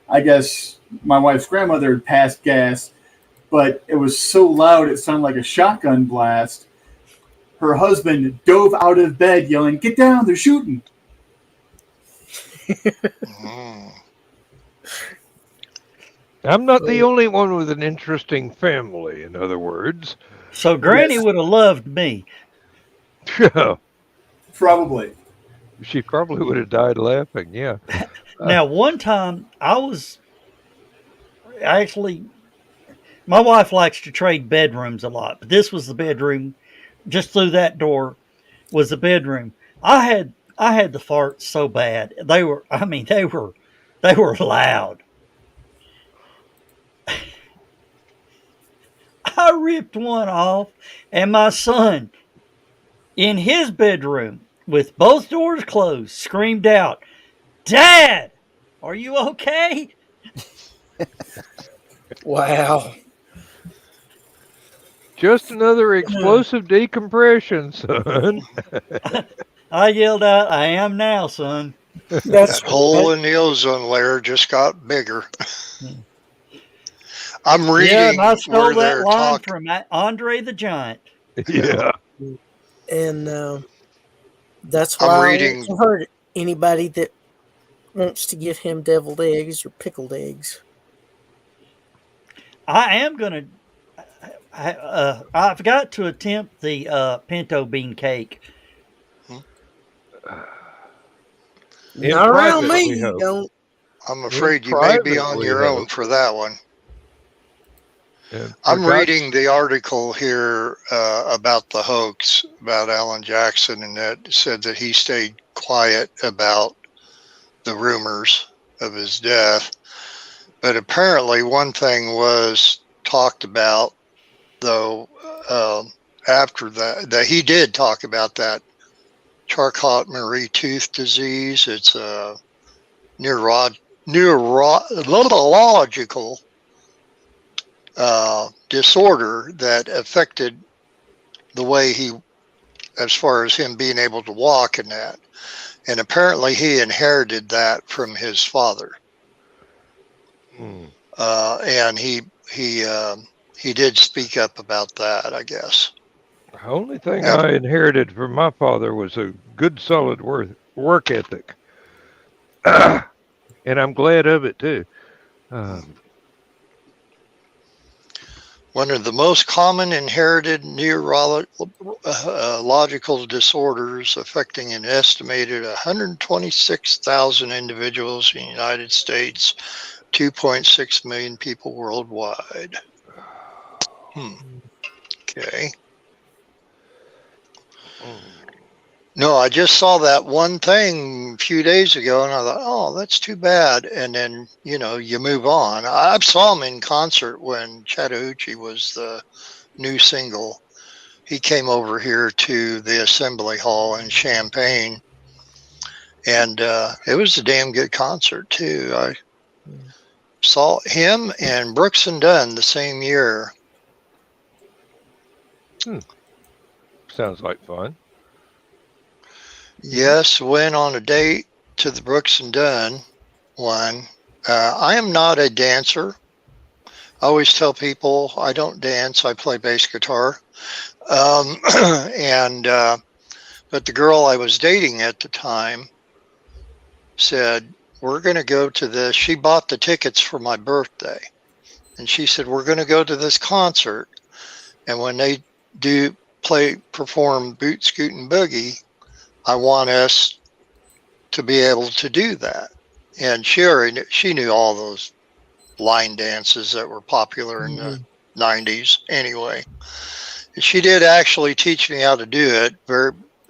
I guess my wife's grandmother had passed gas, but it was so loud it sounded like a shotgun blast. Her husband dove out of bed yelling, "Get down, they're shooting." I'm not the only one with an interesting family, in other words. So Granny Yes. would have loved me. Probably. She probably would have died laughing, yeah. Now, one time I was actually, my wife likes to trade bedrooms a lot, but this was the bedroom. Just through that door was the bedroom. I had the farts so bad. They were loud. I ripped one off, and my son, in his bedroom, with both doors closed, screamed out, "Dad, are you okay?" Wow. Just another explosive decompression, son. I yelled out, "I am now, son." That's That hole in the ozone layer just got bigger. I'm Yeah, reading and I where stole that they're line talking. from Andre the Giant. Yeah. and that's I'm why I reading- won't hurt anybody that wants to give him deviled eggs or pickled eggs. I am gonna. I've got to attempt the pinto bean cake. In Not around private, me, we you hope. don't. I'm afraid you may be on privately, your though. own for that one. And I'm for God's- reading the article here about the hoax about Alan Jackson, and that said that he stayed quiet about the rumors of his death. But apparently, one thing was talked about, though, after that he did talk about that Charcot-Marie tooth disease. It's a neurological disorder that affected the way he, as far as him being able to walk and that. And apparently he inherited that from his father. And he did speak up about that, I guess. The only thing I inherited from my father was a good, solid work ethic. And I'm glad of it, too. One of the most common inherited neurological disorders affecting an estimated 126,000 individuals in the United States, 2.6 million people worldwide. Okay. No, I just saw that one thing a few days ago, and I thought, oh, that's too bad. And then, you move on. I saw him in concert when Chattahoochee was the new single. He came over here to the Assembly Hall in Champaign, and it was a damn good concert, too. I saw him and Brooks and Dunn the same year. Sounds like fun. Yes, went on a date to the Brooks and Dunn one. I am not a dancer. I always tell people I don't dance. I play bass guitar. But the girl I was dating at the time said, we're going to go to this. She bought the tickets for my birthday. And she said, we're going to go to this concert. And when they perform Boot, Scoot, and Boogie, I want us to be able to do that. And she knew all those line dances that were popular in the 90s anyway. She did actually teach me how to do it.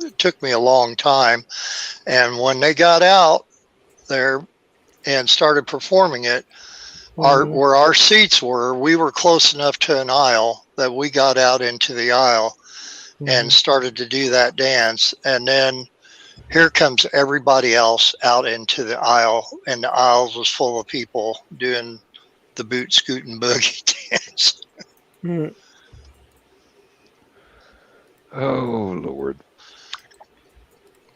It took me a long time. And when they got out there and started performing it, where our seats were, we were close enough to an aisle that we got out into the aisle and started to do that dance. And then here comes everybody else out into the aisle, and the aisles was full of people doing the boot scooting boogie dance. Mm. Oh Lord.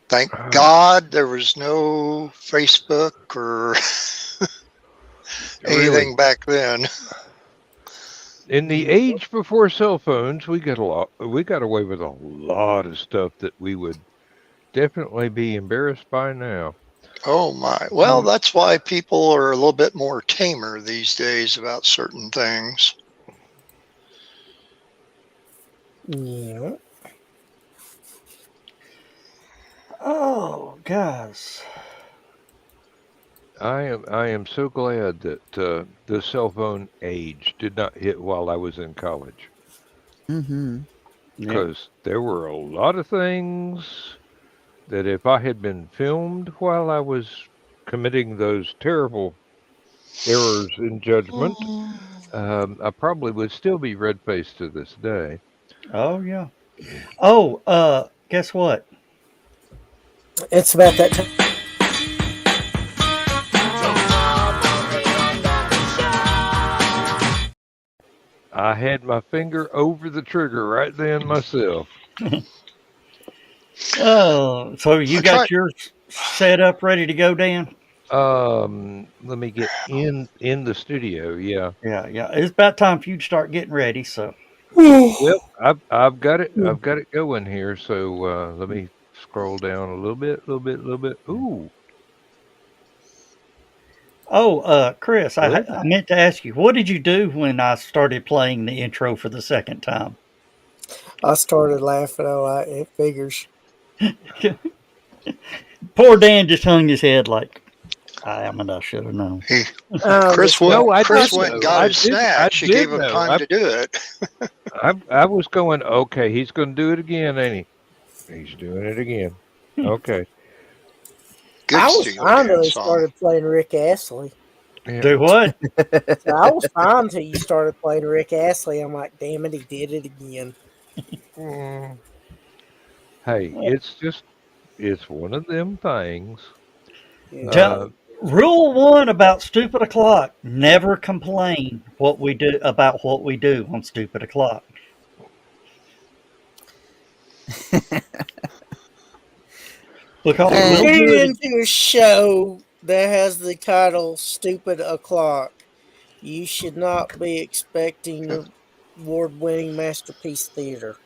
Thank God there was no Facebook or Really. anything back then. In the age before cell phones, we got away with a lot of stuff that we would definitely be embarrassed by now. Oh my. Well, that's why people are a little bit more tamer these days about certain things. Yeah. Oh, guys. I am so glad that the cell phone age did not hit while I was in college, Mm-hmm. Yeah. because there were a lot of things that if I had been filmed while I was committing those terrible errors in judgment, I probably would still be red faced to this day. Oh, yeah. Oh, guess what? It's about that time. I had my finger over the trigger right then myself. Oh, so you I got tried. yours set up, ready to go, Dan? Let me get in the studio. Yeah. Yeah, yeah. It's about time for you to start getting ready. So, Well, I've got it. I've got it going here. So let me scroll down a little bit, little bit, little bit. Ooh, oh, Chris, good. I meant to ask you, what did you do when I started playing the intro for the second time? I started laughing. Oh, it figures. Poor Dan just hung his head like, I should have known. He, This guy. No, I Chris did went and know. got I his did. I snacks. She did gave him know. time to do it. I was going. Okay, he's going to do it again, ain't he? He's doing it again. Okay. Good I was Steely fine Dan till they song. started playing Rick Astley. Yeah. Do what? So I was fine until you started playing Rick Astley. I'm like, damn it, he did it again. Mm. Hey, it's one of them things. Yeah. Uh, Rule one about stupid o'clock: never complain what we do about what we do on stupid o'clock. Because You And we'll tune do it. into a show that has the title Stupid O'Clock. You should not be expecting award winning masterpiece theater.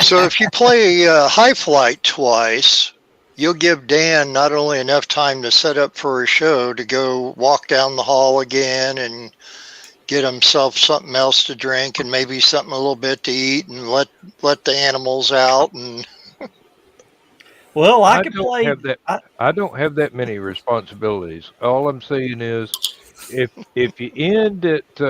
So if you play High Flight twice, you'll give Dan not only enough time to set up for a show to go walk down the hall again and get himself something else to drink and maybe something a little bit to eat and let the animals out and Well, I I could don't play. have that. I don't have that many responsibilities. All I'm saying is, if you end at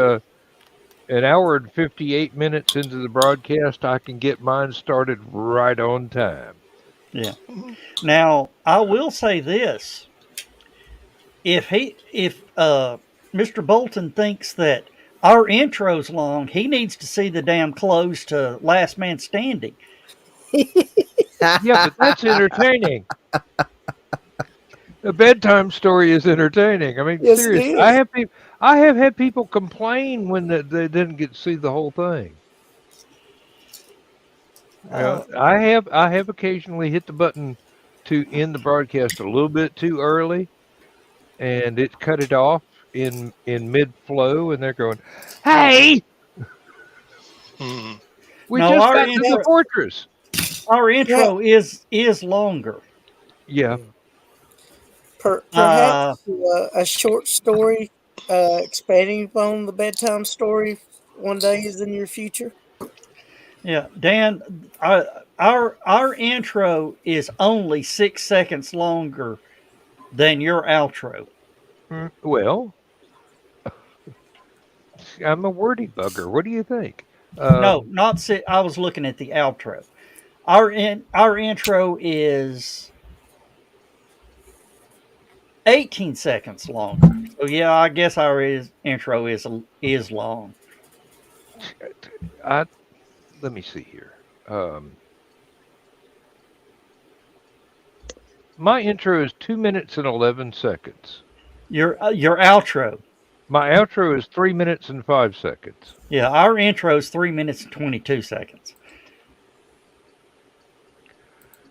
an hour and 58 minutes into the broadcast, I can get mine started right on time. Yeah. Now, I will say this: if Mr. Bolton thinks that our intro's long, he needs to see the damn close to Last Man Standing. Yeah, but that's entertaining. A bedtime story is entertaining. I mean, Yes, it seriously, is. I have had people complain when they didn't get to see the whole thing. You know, Uh, I have occasionally hit the button to end the broadcast a little bit too early, and it cut it off in mid flow, and they're going, "Hey, hmm, we no, just our got to the intro fortress." our Yeah. intro is longer. Yeah, Uh, Perhaps a short story expanding upon the bedtime story one day is in your future. yeah, Dan, our intro is only 6 seconds longer than your outro. well, I'm a wordy bugger. What do you think? No, Um, not six. I was looking at the outro. Our intro is 18 seconds longer. So yeah, I guess intro is long. I let me see here. Um, My intro is 2 minutes and 11 seconds. Your outro. My outro is 3 minutes and 5 seconds. Yeah, our intro is 3 minutes and 22 seconds.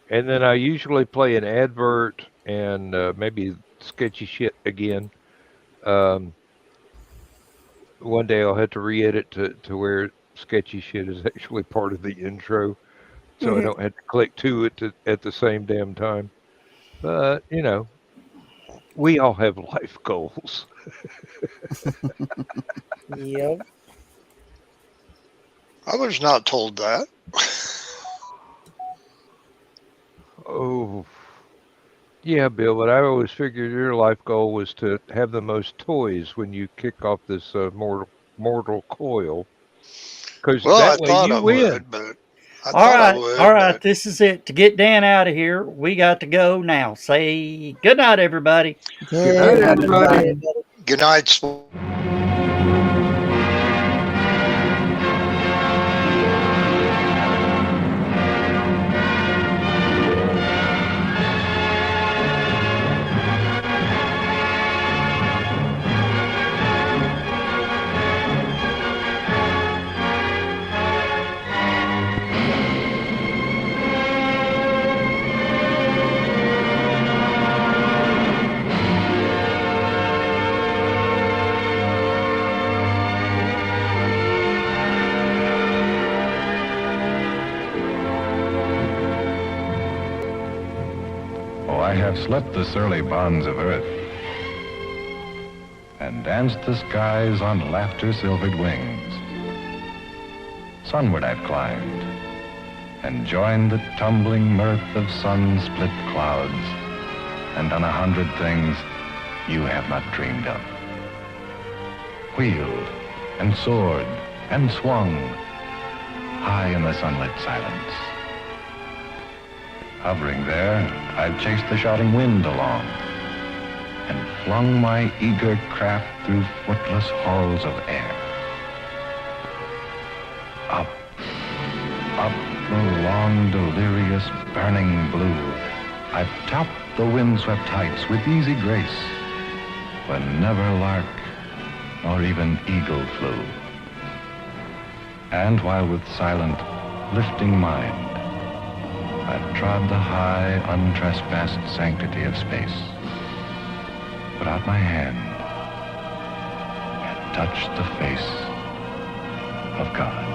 And then I usually play an advert and maybe sketchy shit again. One day I'll have to re-edit to where sketchy shit is actually part of the intro, so I don't have to click to it at the same damn time. But, we all have life goals. Yep. I was not told that. Oh, yeah, Bill, but I always figured your life goal was to have the most toys when you kick off this mortal coil. Because Well, I that way thought you I win. would, but I thought I would. All right. But This is it. To get Dan out of here, we got to go now. Say good night, everybody. Good night, everybody. good night. I have slept the surly bonds of earth and danced the skies on laughter-silvered wings. Sunward I've climbed and joined the tumbling mirth of sun-split clouds and done 100 things you have not dreamed of. Wheeled and soared and swung high in the sunlit silence. Hovering there, I've chased the shouting wind along and flung my eager craft through footless halls of air. Up, up the long, delirious, burning blue, I've topped the windswept heights with easy grace, when never lark nor even eagle flew. And while with silent, lifting mind, I've trod the high, untrespassed sanctity of space, put out my hand, and touched the face of God.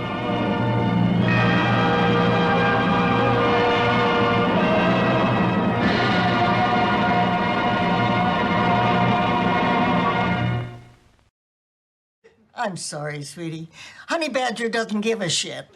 I'm sorry, sweetie. Honey Badger doesn't give a shit.